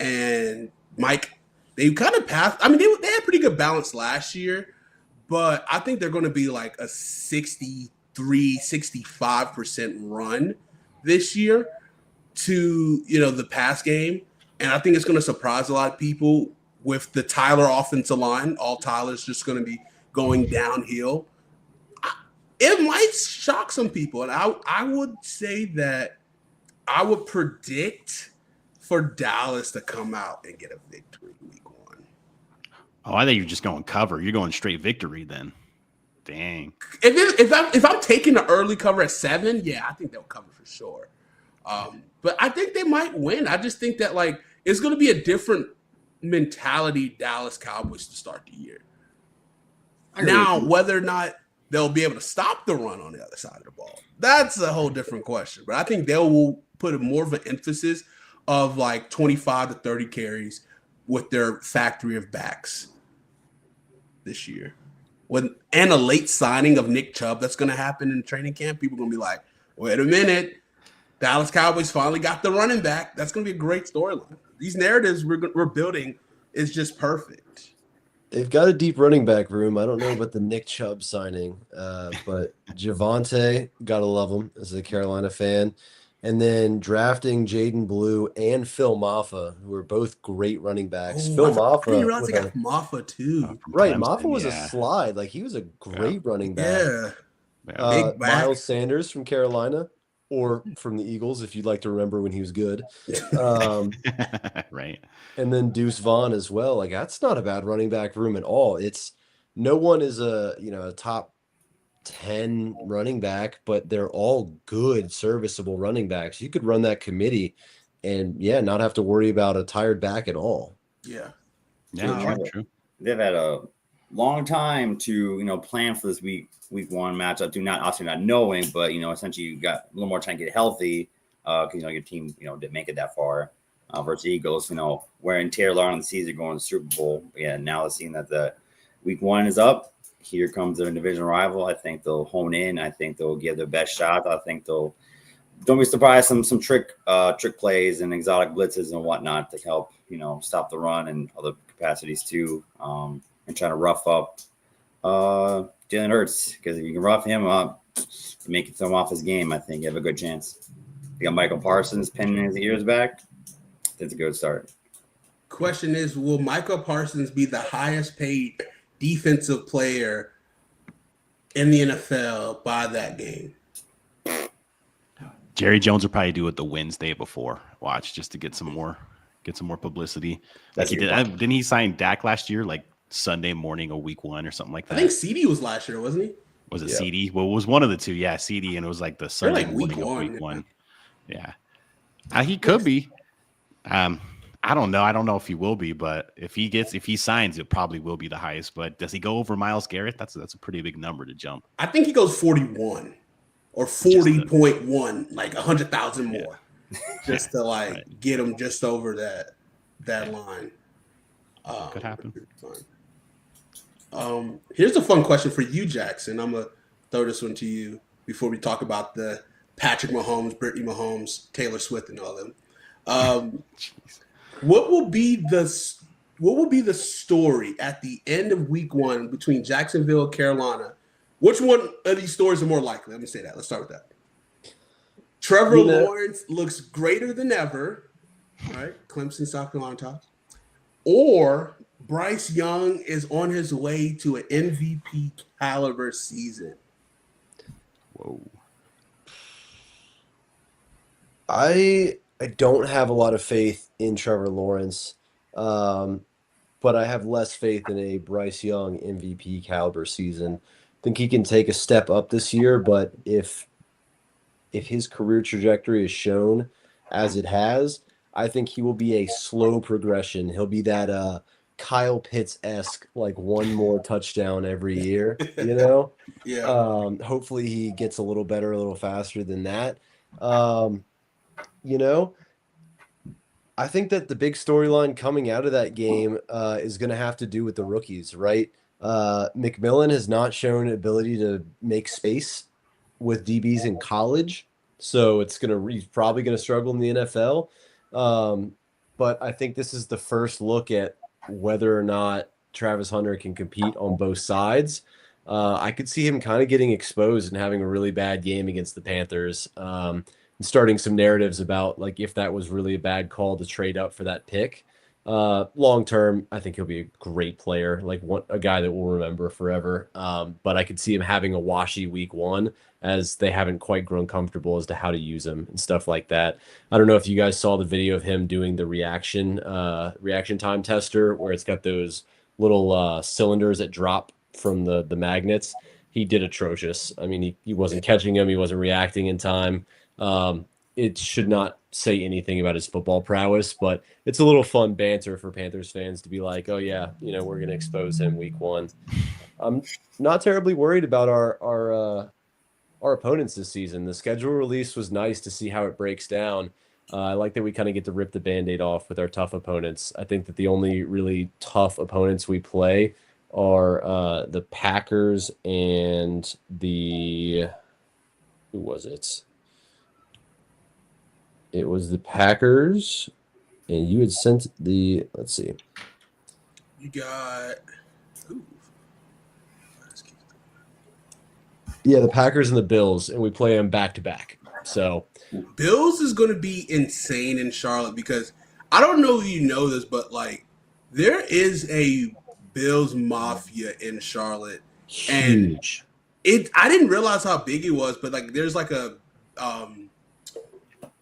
and Mike, they kind of passed. I mean, they had pretty good balance last year, but I think they're going to be like a 65% run this year to, the pass game. And I think it's going to surprise a lot of people with the Tyler offensive line. All Tyler's just going to be going downhill. It might shock some people. And I would say that I would predict for Dallas to come out and get a victory week 1. Oh, I think you're just going cover. You're going straight victory then. Dang. If I'm taking the early cover at 7, yeah, I think they'll cover for sure. But I think they might win. I just think that it's going to be a different mentality Dallas Cowboys to start the year. Now, whether or not they'll be able to stop the run on the other side of the ball, that's a whole different question. But I think they will put more of an emphasis of 25 to 30 carries with their factory of backs this year. And a late signing of Nick Chubb that's going to happen in training camp, people are going to be like, wait a minute, Dallas Cowboys finally got the running back. That's going to be a great storyline. These narratives we're building is just perfect. They've got a deep running back room. I don't know about the Nick Chubb signing, but Javonte, gotta love him as a Carolina fan. And then drafting Jaden Blue and Phil Maffa, who are both great running backs. Phil Maffa. I didn't realize they got Maffa too. Right, Maffa was a slide. He was a great running back. Yeah. Miles Sanders from Carolina, or from the Eagles, if you'd like to remember when he was good. Right. And then Deuce Vaughn as well. That's not a bad running back room at all. It's no one is a top 10 running back, but they're all good, serviceable running backs. You could run that committee and not have to worry about a tired back at all. Yeah. Yeah, true. They've had a long time to, plan for this week 1 matchup. Obviously not knowing, but, essentially you got a little more time to get healthy because, your team, didn't make it that far versus Eagles, wearing tear long in the season going to the Super Bowl. But yeah, now seeing that the week 1 is up, here comes their division rival. I think they'll hone in. I think they'll give their best shot. I think don't be surprised some trick plays and exotic blitzes and whatnot to help, stop the run and other capacities too. And trying to rough up Jalen Hurts, because if you can rough him up, make him off his game, I think you have a good chance. You got Michael Parsons pinning his ears back. That's a good start. Question is, will Michael Parsons be the highest paid defensive player in the NFL by that game? Jerry Jones will probably do it the Wednesday before. Watch, just to get some more publicity. He did. Didn't he sign Dak last year? Sunday morning of week 1 or something like that. I think CD was last year, wasn't he? Was it CD? Well, it was one of the two. Yeah, CD, and it was the Sunday morning of week 1. Yeah, he could be. I don't know. I don't know if he will be, but if he signs, it probably will be the highest. But does he go over Myles Garrett? That's a pretty big number to jump. I think he goes 41 or 40.1, 100,000 more, just to get him just over that line. Could happen. Here's a fun question for you, Jackson. I'm gonna throw this one to you before we talk about the Patrick Mahomes, Brittany Mahomes, Taylor Swift, and all of them. What will be the story at the end of week 1 between Jacksonville and Carolina? Which one of these stories are more likely? Let me say that. Let's start with that. Trevor Lawrence looks greater than ever, right? Clemson, South Carolina tops. Or Bryce Young is on his way to an MVP caliber season. Whoa. I don't have a lot of faith in Trevor Lawrence, but I have less faith in a Bryce Young MVP caliber season. I think he can take a step up this year, but if his career trajectory is shown as it has, I think he will be a slow progression. He'll be that Kyle Pitts-esque, like one more touchdown every year, you know? Yeah. Hopefully he gets a little better, a little faster than that. Um, you know, I think that the big storyline coming out of that game is going to have to do with the rookies, right? McMillan has not shown ability to make space with DBs in college, so he's probably gonna struggle in the NFL. But I think this is the first look at whether or not Travis Hunter can compete on both sides. I could see him kind of getting exposed and having a really bad game against the Panthers, and starting some narratives about like if that was really a bad call to trade up for that pick. Long term, I think he'll be a great player, like a guy that we'll remember forever. But I could see him having a washy week one as they haven't quite grown comfortable as to how to use him and stuff like that. I don't know if you guys saw the video of him doing the reaction time tester where it's got those little cylinders that drop from the magnets. He did atrocious. I mean, he wasn't catching him. He wasn't reacting in time. It should not say anything about his football prowess, but it's a little fun banter for Panthers fans to be like, oh yeah, we're going to expose him week one. I'm not terribly worried about our opponents this season. The schedule release was nice to see how it breaks down. I like that we kind of get to rip the Band-Aid off with our tough opponents. I think that the only really tough opponents we play are the Packers and who was it? It was the Packers, and you had sent let's see. You got who? Yeah, the Packers and the Bills, and we play them back to back. So Bills is going to be insane in Charlotte because I don't know if you know this, but like there is a Bills mafia in Charlotte, huge. And I didn't realize how big it was, but like there's like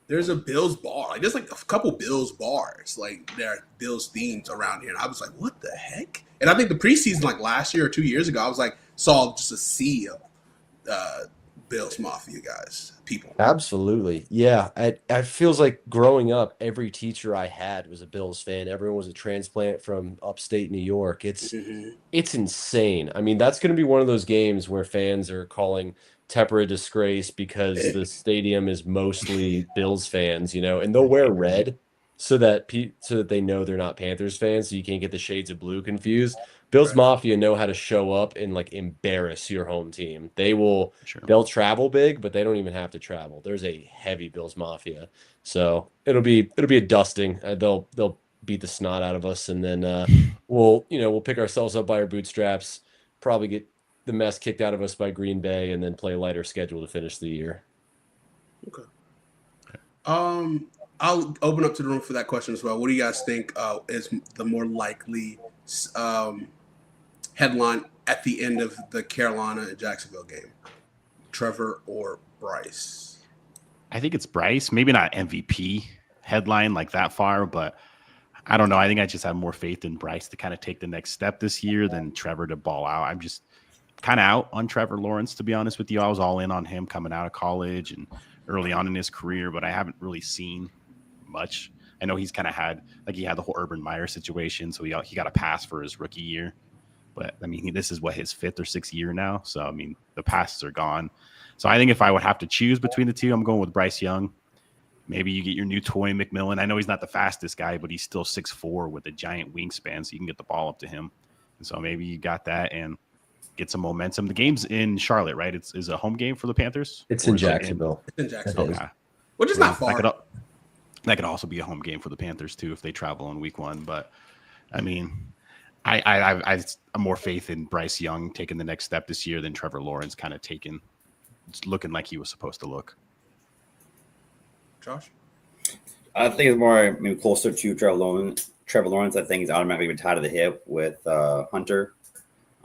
there's a Bills bar. Like there's like a couple Bills bars. Like there are Bills themes around here. And I was like, what the heck? And I think the preseason, like last year or 2 years ago, I was like, saw just a sea of Bills Mafia guys, people. Absolutely. Yeah. It feels like growing up, every teacher I had was a Bills fan. Everyone was a transplant from upstate New York. It's insane. I mean, that's going to be one of those games where fans are calling Tepper a disgrace because the stadium is mostly Bills fans, and they'll wear red so that they know they're not Panthers fans, so you can't get the shades of blue confused. Bills Mafia know how to show up and like embarrass your home team. They'll travel big, but they don't even have to travel. There's a heavy Bills Mafia, so it'll be a dusting. They'll beat the snot out of us, and then we'll pick ourselves up by our bootstraps, probably get the mess kicked out of us by Green Bay, and then play a lighter schedule to finish the year. Okay. I'll open up to the room for that question as well. What do you guys think is the more likely headline at the end of the Carolina and Jacksonville game? Trevor or Bryce? I think it's Bryce. Maybe not MVP headline like that far, but I don't know. I think I just have more faith in Bryce to kind of take the next step this year than Trevor to ball out. I'm just kind of out on Trevor Lawrence, to be honest with you. I was all in on him coming out of college and early on in his career, but I haven't really seen much. I know he's kind of had the whole Urban Meyer situation, so he got a pass for his rookie year. But I mean, this is his 5th or 6th year now. So I mean, the passes are gone. So I think if I would have to choose between the two, I'm going with Bryce Young. Maybe you get your new toy McMillan. I know he's not the fastest guy, but he's still 6'4" with a giant wingspan, so you can get the ball up to him. And so maybe you got that and get some momentum. The game's in Charlotte, right? Is a home game for the Panthers? It's in Jacksonville. It's in Jacksonville. Okay. Which is not far. That could also be a home game for the Panthers too if they travel in week one. But I mean, I have more faith in Bryce Young taking the next step this year than Trevor Lawrence kind of looking like he was supposed to look. Josh? I think it's more maybe closer to Trevor Lawrence. I think he's automatically tied to the hip with Hunter.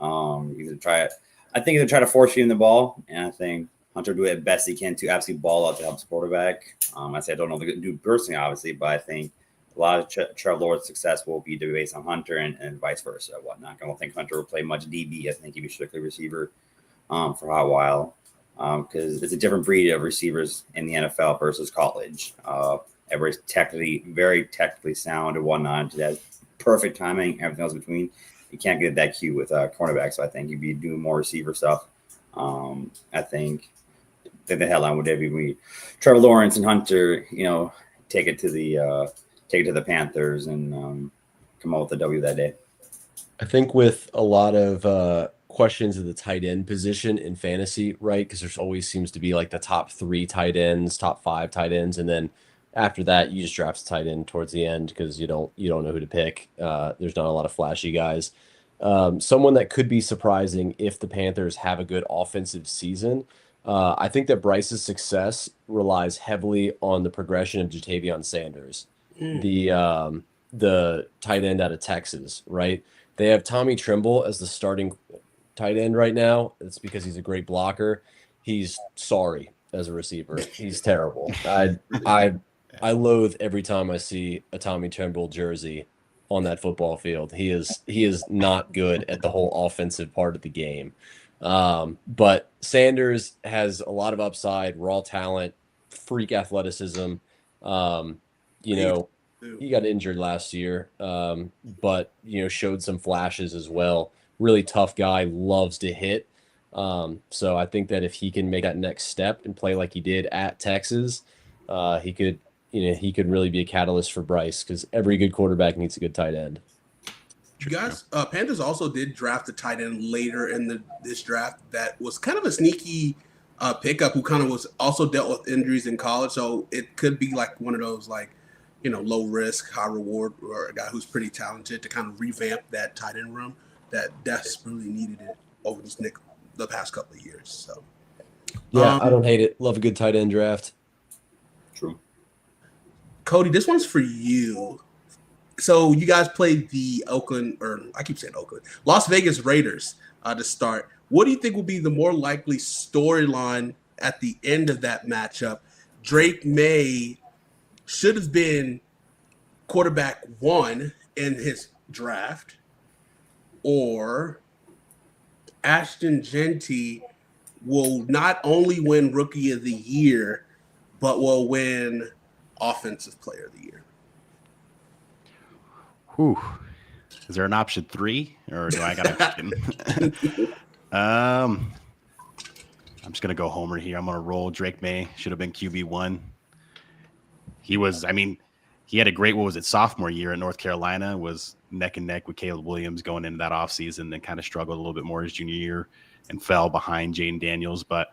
He's gonna try it. I think he's gonna try to force feed him the ball, and I think Hunter will do it best he can to absolutely ball out to help his quarterback. I don't know the dude personally, obviously, but I think a lot of Trevor Lawrence's success will be based on Hunter and vice versa, whatnot. I don't think Hunter will play much DB. I think he'll be strictly receiver for a hot while because it's a different breed of receivers in the NFL versus college. Everybody's very technically sound and whatnot. That perfect timing, everything else in between. You can't get that cue with cornerback. So I think you'd be doing more receiver stuff. I think the headline would be Trevor Lawrence and Hunter, take it to the Panthers and come out with a W that day. I think with a lot of questions of the tight end position in fantasy, right? Because there's always seems to be like the top 3 tight ends, top 5 tight ends, and then after that you just draft a tight end towards the end because you don't know who to pick. There's not a lot of flashy guys. Someone that could be surprising if the Panthers have a good offensive season. I think that Bryce's success relies heavily on the progression of Jatavion Sanders, the tight end out of Texas, right? They have Tommy Tremble as the starting tight end right now. It's because he's a great blocker. He's sorry as a receiver. He's terrible. I loathe every time I see a Tommy Tremble jersey on that football field. He is not good at the whole offensive part of the game. But Sanders has a lot of upside, raw talent, freak athleticism. He got injured last year, but showed some flashes as well. Really tough guy, loves to hit. So I think that if he can make that next step and play like he did at Texas, he could really be a catalyst for Bryce because every good quarterback needs a good tight end. You guys, Panthers also did draft a tight end later in this draft that was kind of a sneaky pickup who kind of was also dealt with injuries in college. So it could be like one of those low risk, high reward, or a guy who's pretty talented to kind of revamp that tight end room that desperately needed it over the past couple of years. So yeah, I don't hate it. Love a good tight end draft. True. Cody, this one's for you. So you guys played the Las Vegas Raiders to start. What do you think will be the more likely storyline at the end of that matchup? Drake May should have been quarterback 1 in his draft, or Ashton Genty will not only win Rookie of the Year, but will win Offensive Player of the Year. Whew. Is there an option 3, or do I got to? I'm just gonna go homer here. I'm gonna roll. Drake May should have been QB1. He had a great, sophomore year at North Carolina, was neck and neck with Caleb Williams going into that offseason, then kind of struggled a little bit more his junior year and fell behind Jaden Daniels. But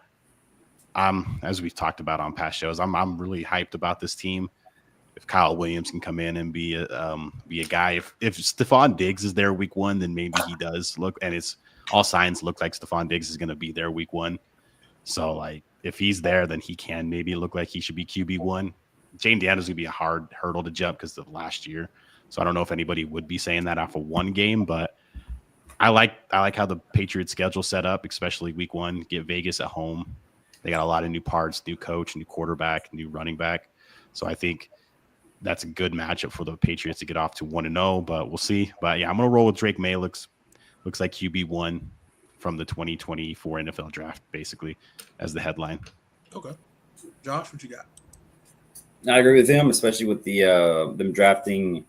as we've talked about on past shows, I'm really hyped about this team. If Kyle Williams can come in and be a guy, if Stephon Diggs is there week 1, then maybe he does look, and it's all signs look like Stephon Diggs is going to be there week 1. So if he's there, then he can maybe look like he should be QB1. Jane Daniels is going to be a hard hurdle to jump because of last year. So I don't know if anybody would be saying that off of one game, but I like how the Patriots schedule set up, especially week 1, get Vegas at home. They got a lot of new parts, new coach, new quarterback, new running back. So I think that's a good matchup for the Patriots to get off to 1-0, but we'll see. But yeah, I'm going to roll with Drake May. Looks like QB1 from the 2024 NFL draft, basically, as the headline. Okay. Josh, what you got? I agree with him, especially with them drafting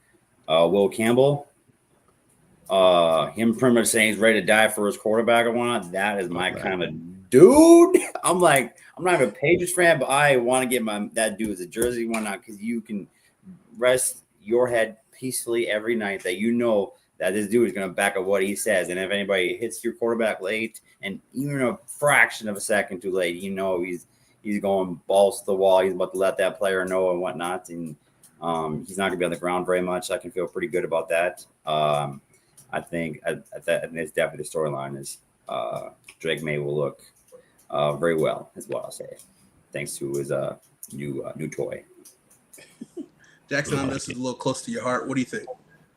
Will Campbell. Him pretty much saying he's ready to die for his quarterback and whatnot. That is my kind of dude. I'm not even a Patriots fan, but I want to get that dude as a jersey, whatnot, because you can rest your head peacefully every night that you know that this dude is going to back up what he says. And if anybody hits your quarterback late and even a fraction of a second too late, he's going balls to the wall. He's about to let that player know and whatnot. And he's not going to be on the ground very much. I can feel pretty good about that. I think it's definitely the storyline is Drake May will look very well, is what I'll say, thanks to his new toy. Jackson, I know this is a little close to your heart. What do you think?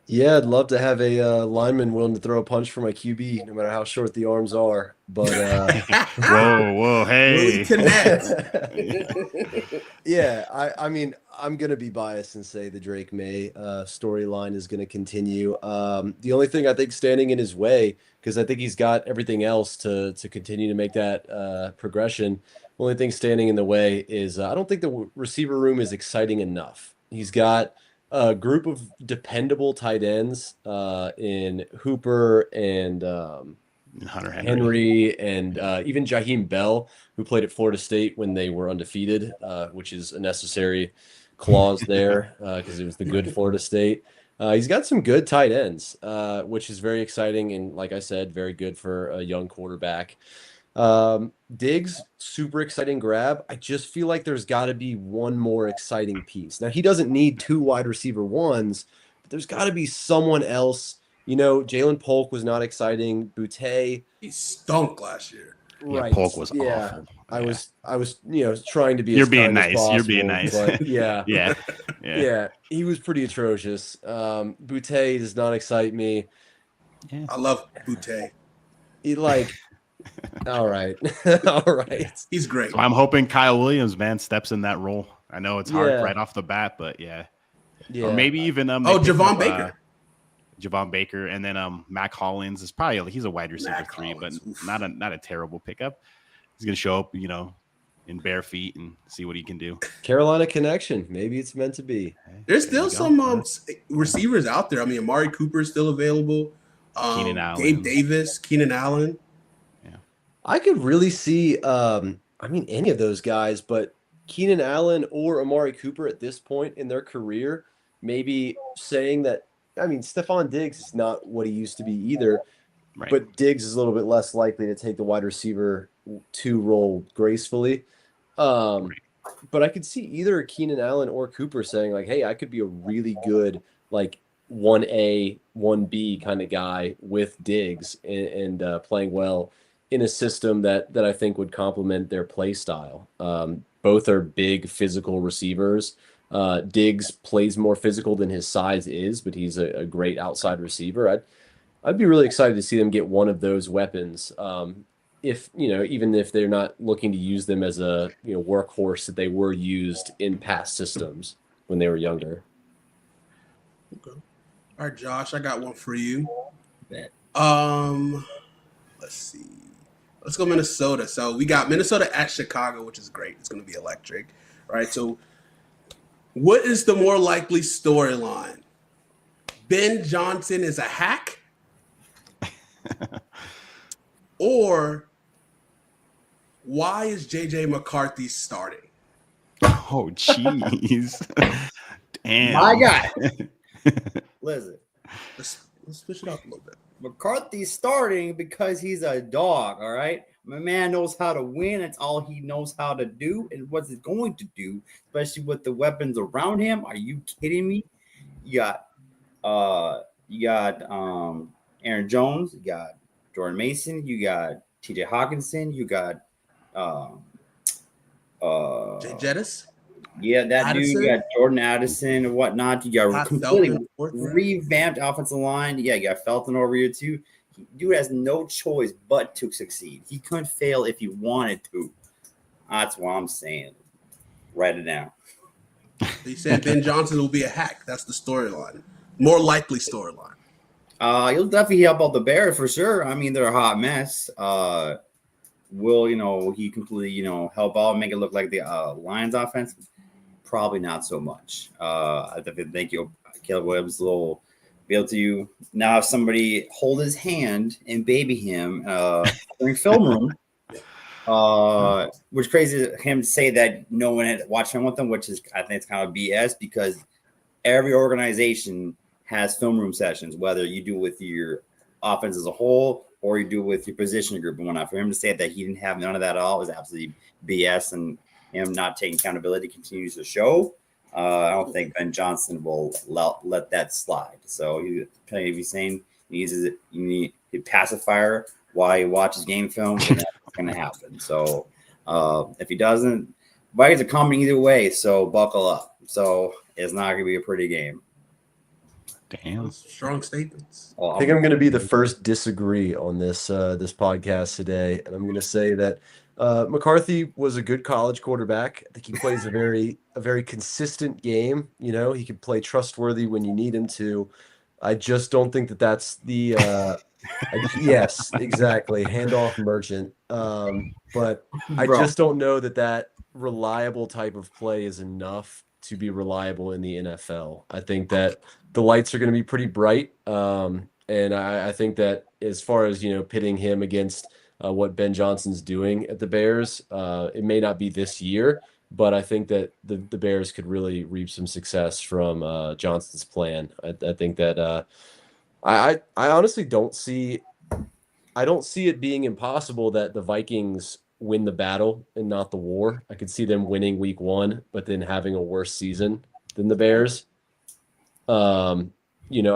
Yeah, I'd love to have a lineman willing to throw a punch for my QB, no matter how short the arms are. But whoa, hey, really connect. Yeah, I mean, I'm gonna be biased and say the Drake May storyline is gonna continue. The only thing I think standing in his way, because I think he's got everything else to continue to make that progression. Only thing standing in the way is I don't think the receiver room is exciting enough. He's got a group of dependable tight ends in Hooper and Hunter Henry and even Jaheim Bell, who played at Florida State when they were undefeated, which is a necessary clause there because it was the good Florida State. He's got some good tight ends, which is very exciting. And like I said, very good for a young quarterback. Diggs, super exciting grab. I just feel like there's got to be one more exciting piece. Now, he doesn't need two wide receiver ones, but there's got to be someone else. You know, Jalen Polk was not exciting. Boutte, He stunk last year. Yeah, right? Polk was yeah. awful. I Yeah. was, trying to be. You're as being kind as nice. You're possible, being nice. but yeah, Yeah. yeah, he was pretty atrocious. Boutte does not excite me. I love Boutte. He all right, all right. He's great. So I'm hoping Kyle Williams, man, steps in that role. I know it's hard Yeah. right off the bat, but yeah. Yeah, Or maybe even they Oh, picked Javon up, Baker. Javon Baker, and then Mac Hollins is probably he's a wide receiver Mac 3, Hollins, but oof. not a terrible pickup. He's gonna show up, in bare feet and see what he can do. Carolina connection. Maybe it's meant to be. There's There still you go. some receivers out there. I mean, Amari Cooper is still available. Keenan Allen. Gabe Davis, Keenan Allen. I could really see, any of those guys, but Keenan Allen or Amari Cooper at this point in their career, maybe saying that, Stephon Diggs is not what he used to be either, Right. but Diggs is a little bit less likely to take the wide receiver 2 role gracefully. But I could see either Keenan Allen or Cooper saying like, hey, I could be a really good, 1A, 1B kind of guy with Diggs and playing well in a system that I think would complement their play style. Both are big physical receivers. Diggs plays more physical than his size is, but he's a great outside receiver. I'd be really excited to see them get one of those weapons. If even if they're not looking to use them as a workhorse that they were used in past systems when they were younger. Okay. All right, Josh, I got one for you. Bet. Let's see. Let's go Minnesota. So we got Minnesota at Chicago, which is great. It's going to be electric, right? So what is the more likely storyline? Ben Johnson is a hack? Or why is JJ McCarthy starting? Oh, jeez. Damn. My guy. Listen, Let's switch it up a little bit. McCarthy's starting because he's a dog, all right? My man knows how to win. That's all he knows how to do and what he's going to do, especially with the weapons around him. Are you kidding me? You got Aaron Jones, you got Jordan Mason, you got TJ Hawkinson, you got Jay Jettis? yeah, that Addison? dude, you got Jordan Addison and whatnot. You got Pat completely Felton, fourth round? revamped offensive line. Yeah, you got Felton over here too. Dude has no choice but to succeed. He couldn't fail if he wanted to. That's what I'm saying. Write it down. He said Ben Johnson will be a hack. That's the storyline. More likely storyline. He'll definitely help out the Bears for sure. I mean, they're a hot mess. Will he completely help out and make it look like the Lions offense? Probably not so much. I think Caleb Williams will be able to now have somebody hold his hand and baby him during film room. Which crazy him to say that no one had watched him with him, which is I think it's kind of BS because every organization has film room sessions, whether you do with your offense as a whole or you do with your position group and whatnot. For him to say that he didn't have none of that at all is absolutely BS, and him not taking accountability continues to show. I don't think Ben Johnson will let that slide. So he's saying he need a pacifier while he watches game film, and that's going to happen. So if he doesn't, Vikings are coming either way. So buckle up. So it's not going to be a pretty game. Damn. Strong statements. I think I'm going to be the first disagree on this podcast today, and I'm going to say that McCarthy was a good college quarterback. I think he plays a very consistent game. He can play trustworthy when you need him to. I just don't think that that's the yes, exactly, handoff merchant. But I just don't know that reliable type of play is enough to be reliable in the NFL. I think that the lights are going to be pretty bright. And I think that as far as, pitting him against what Ben Johnson's doing at the Bears, it may not be this year, but I think that the Bears could really reap some success from Johnson's plan. I think that I honestly don't see it being impossible that the Vikings win the battle and not the war. I could see them winning week 1, but then having a worse season than the Bears. I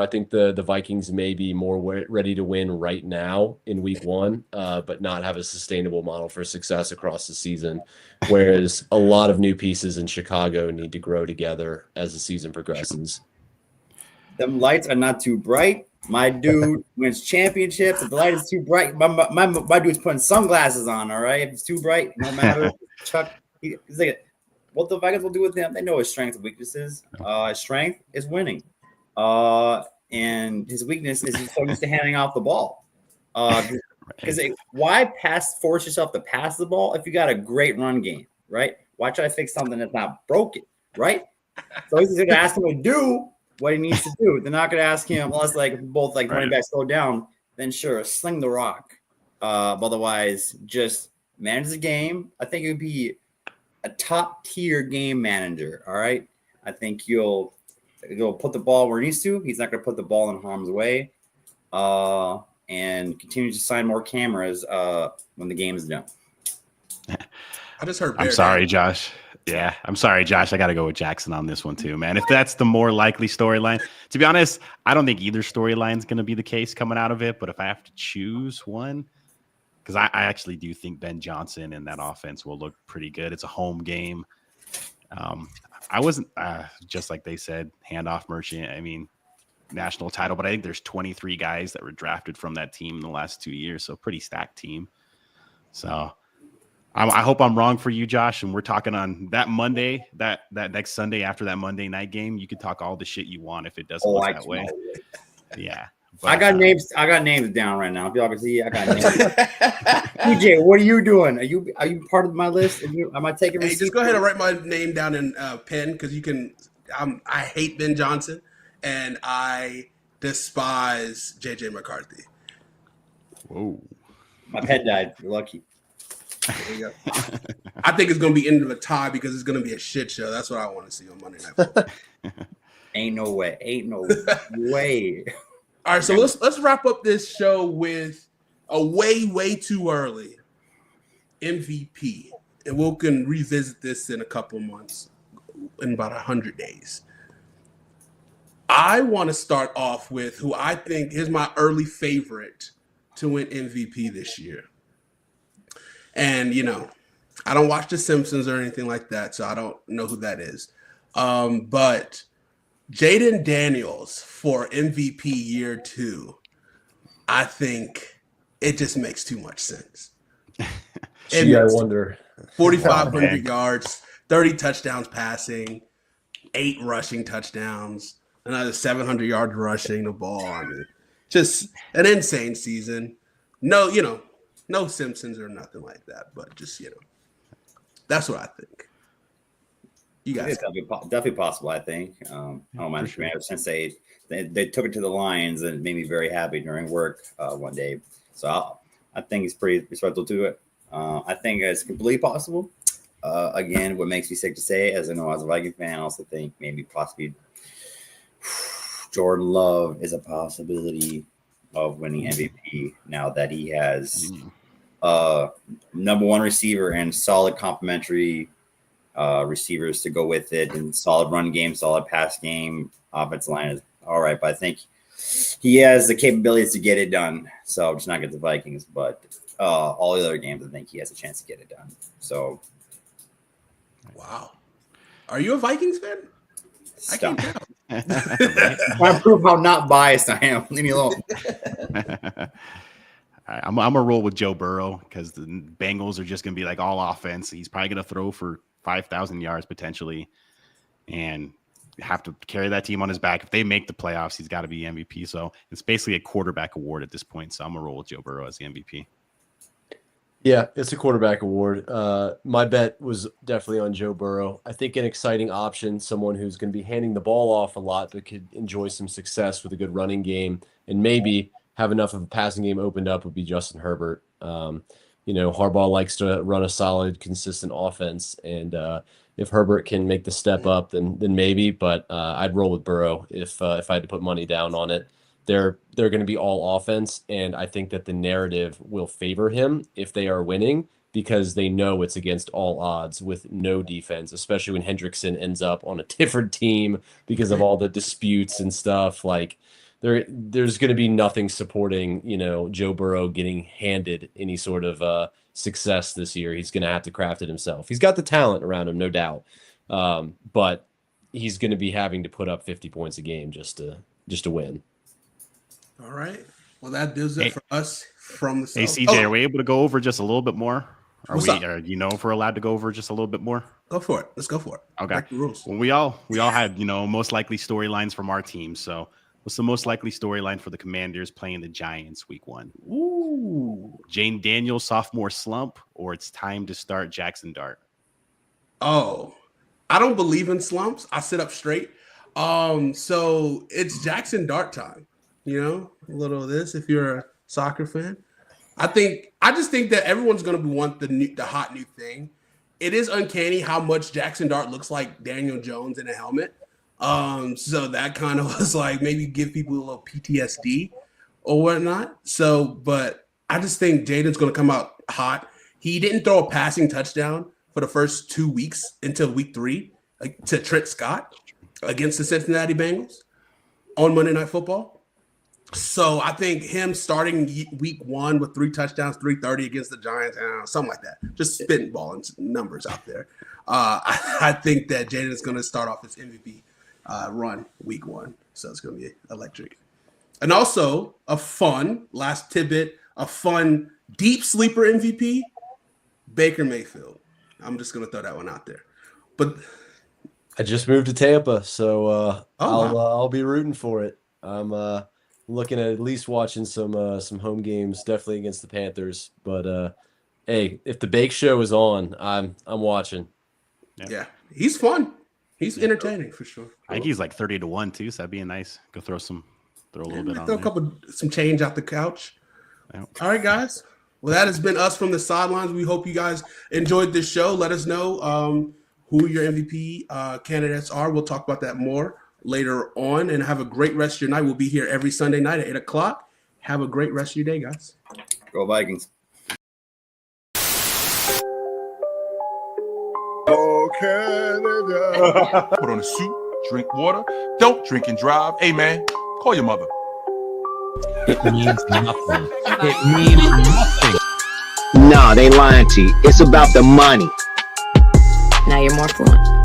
think the Vikings may be more ready to win right now in week 1, but not have a sustainable model for success across the season. Whereas a lot of new pieces in Chicago need to grow together as the season progresses. Them lights are not too bright. My dude wins championships. If the light is too bright, my dude's putting sunglasses on. All right, if it's too bright, no matter. Chuck, he's like, what the Vikings will do with him? They know his strengths and weaknesses. His strength is winning, and his weakness is he's so used to handing off the ball. Because why force yourself to pass the ball if you got a great run game, right? Why try to fix something that's not broken, right? So he's going to ask him to do what he needs to do. They're not going to ask him unless both running backs slow down. Then sure, sling the rock. Otherwise, just manage the game. I think it would be a top tier game manager. All right, I think you'll put the ball where it needs to. He's not going to put the ball in harm's way. And continue to sign more cameras when the game is done. I just heard. I'm sorry, Josh. Yeah, I'm sorry, Josh. I got to go with Jackson on this one too, man. If that's the more likely storyline, to be honest, I don't think either storyline is going to be the case coming out of it. But if I have to choose one, because I actually do think Ben Johnson and that offense will look pretty good. It's a home game. I wasn't just like they said, handoff merchant. I mean, national title, but I think there's 23 guys that were drafted from that team in the last 2 years. So pretty stacked team. So I hope I'm wrong for you, Josh. And we're talking on that Monday, that next Sunday after that Monday night game. You can talk all the shit you want if it doesn't look that way. Yeah. But, I got names. I got names down right now. If y'all can see, I got names. TJ, what are you doing? Are you part of my list? Am I taking? Hey, just go ahead and write my name down in pen because you can. I hate Ben Johnson and I despise JJ McCarthy. Whoa! My pen died. You're lucky. There you go. I think it's going to be end of a tie because it's going to be a shit show. That's what I want to see on Monday Night Football. Ain't no way. Way. All right, so let's wrap up this show with a way too early MVP, and we can revisit this in a couple of months, in about 100 days. I want to start off with who I think is my early favorite to win MVP this year. And, I don't watch The Simpsons or anything like that, so I don't know who that is. But Jaden Daniels for MVP year 2, I think it just makes too much sense. Gee, I wonder. 4,500 yards, 30 touchdowns passing, 8 rushing touchdowns, another 700 yards rushing the ball. I mean, just an insane season. No, no Simpsons or nothing like that, but just, that's what I think. You guys, it's definitely possible. I think. I don't mind the Commanders since they took it to the Lions and it made me very happy during work one day. So I think it's pretty respectful to it. I think it's completely possible. Again, what makes me sick to say, as I know as a Viking fan, I also think maybe possibly Jordan Love is a possibility of winning MVP now that he has number one receiver and solid complementary receivers to go with it, and solid run game, solid pass game. Offensive line is all right, but I think he has the capabilities to get it done. So just not get the Vikings, but all the other games, I think he has a chance to get it done. So, wow, are you a Vikings fan? Stop. I can't tell. I prove how not biased I am. Leave me alone. I'm gonna roll with Joe Burrow because the Bengals are just gonna be like all offense. He's probably gonna throw for 5,000 yards potentially, and have to carry that team on his back. If they make the playoffs, he's got to be MVP. So it's basically a quarterback award at this point. So I'm gonna roll with Joe Burrow as the MVP. Yeah, it's a quarterback award. My bet was definitely on Joe Burrow. I think an exciting option, someone who's going to be handing the ball off a lot, but could enjoy some success with a good running game and maybe have enough of a passing game opened up would be Justin Herbert. Harbaugh likes to run a solid, consistent offense, and if Herbert can make the step up, then maybe. But I'd roll with Burrow if I had to put money down on it. They're going to be all offense, and I think that the narrative will favor him if they are winning because they know it's against all odds with no defense, especially when Hendrickson ends up on a different team because of all the disputes and stuff. Like there's going to be nothing supporting, Joe Burrow getting handed any sort of success this year. He's going to have to craft it himself. He's got the talent around him, no doubt, but he's going to be having to put up 50 points a game just to win. All right. Well, that does it for us from the South. Hey, CJ, are we able to go over just a little bit more? Are What's up? if we're allowed to go over just a little bit more? Go for it. Let's go for it. Okay. Back to the rules. Well, we all had, most likely storylines from our team. So what's the most likely storyline for the Commanders playing the Giants week 1? Ooh. Jane Daniels sophomore slump, or it's time to start Jackson Dart? Oh, I don't believe in slumps. I sit up straight. So it's Jackson Dart time. A little of this if you're a soccer fan. I just think that everyone's going to want the hot new thing. It is uncanny how much Jackson Dart looks like Daniel Jones in a helmet. So that kind of was like maybe give people a little PTSD or whatnot. So, but I just think Jaden's going to come out hot. He didn't throw a passing touchdown for the first 2 weeks until week 3 to Trent Scott against the Cincinnati Bengals on Monday Night Football. So I think him starting week 1 with 3 touchdowns, 330 against the Giants, something like that, just spitballing numbers out there. I think that Jaden is going to start off his MVP run week 1. So it's going to be electric. And also a fun last tidbit, a fun deep sleeper MVP, Baker Mayfield. I'm just going to throw that one out there. But I just moved to Tampa, so wow. I'll be rooting for it. I'm looking at least watching some home games, definitely against the Panthers. But hey, if the Bake Show is on, I'm watching. Yeah, he's fun. He's entertaining for sure. I think he's like 30-1 too, so that'd be a nice. Go throw a little bit on. Throw some change out the couch. Yeah. All right, guys. Well, that has been us from the sidelines. We hope you guys enjoyed this show. Let us know who your MVP candidates are. We'll talk about that more later on, and have a great rest of your night. We'll be here every Sunday night at 8:00. Have a great rest of your day, guys. Go Vikings. Oh, Canada. Put on a suit, drink water, don't drink and drive. Hey, man, call your mother. It means nothing. It means nothing. Nah, they lying to you. It's about the money. Now you're more fluent.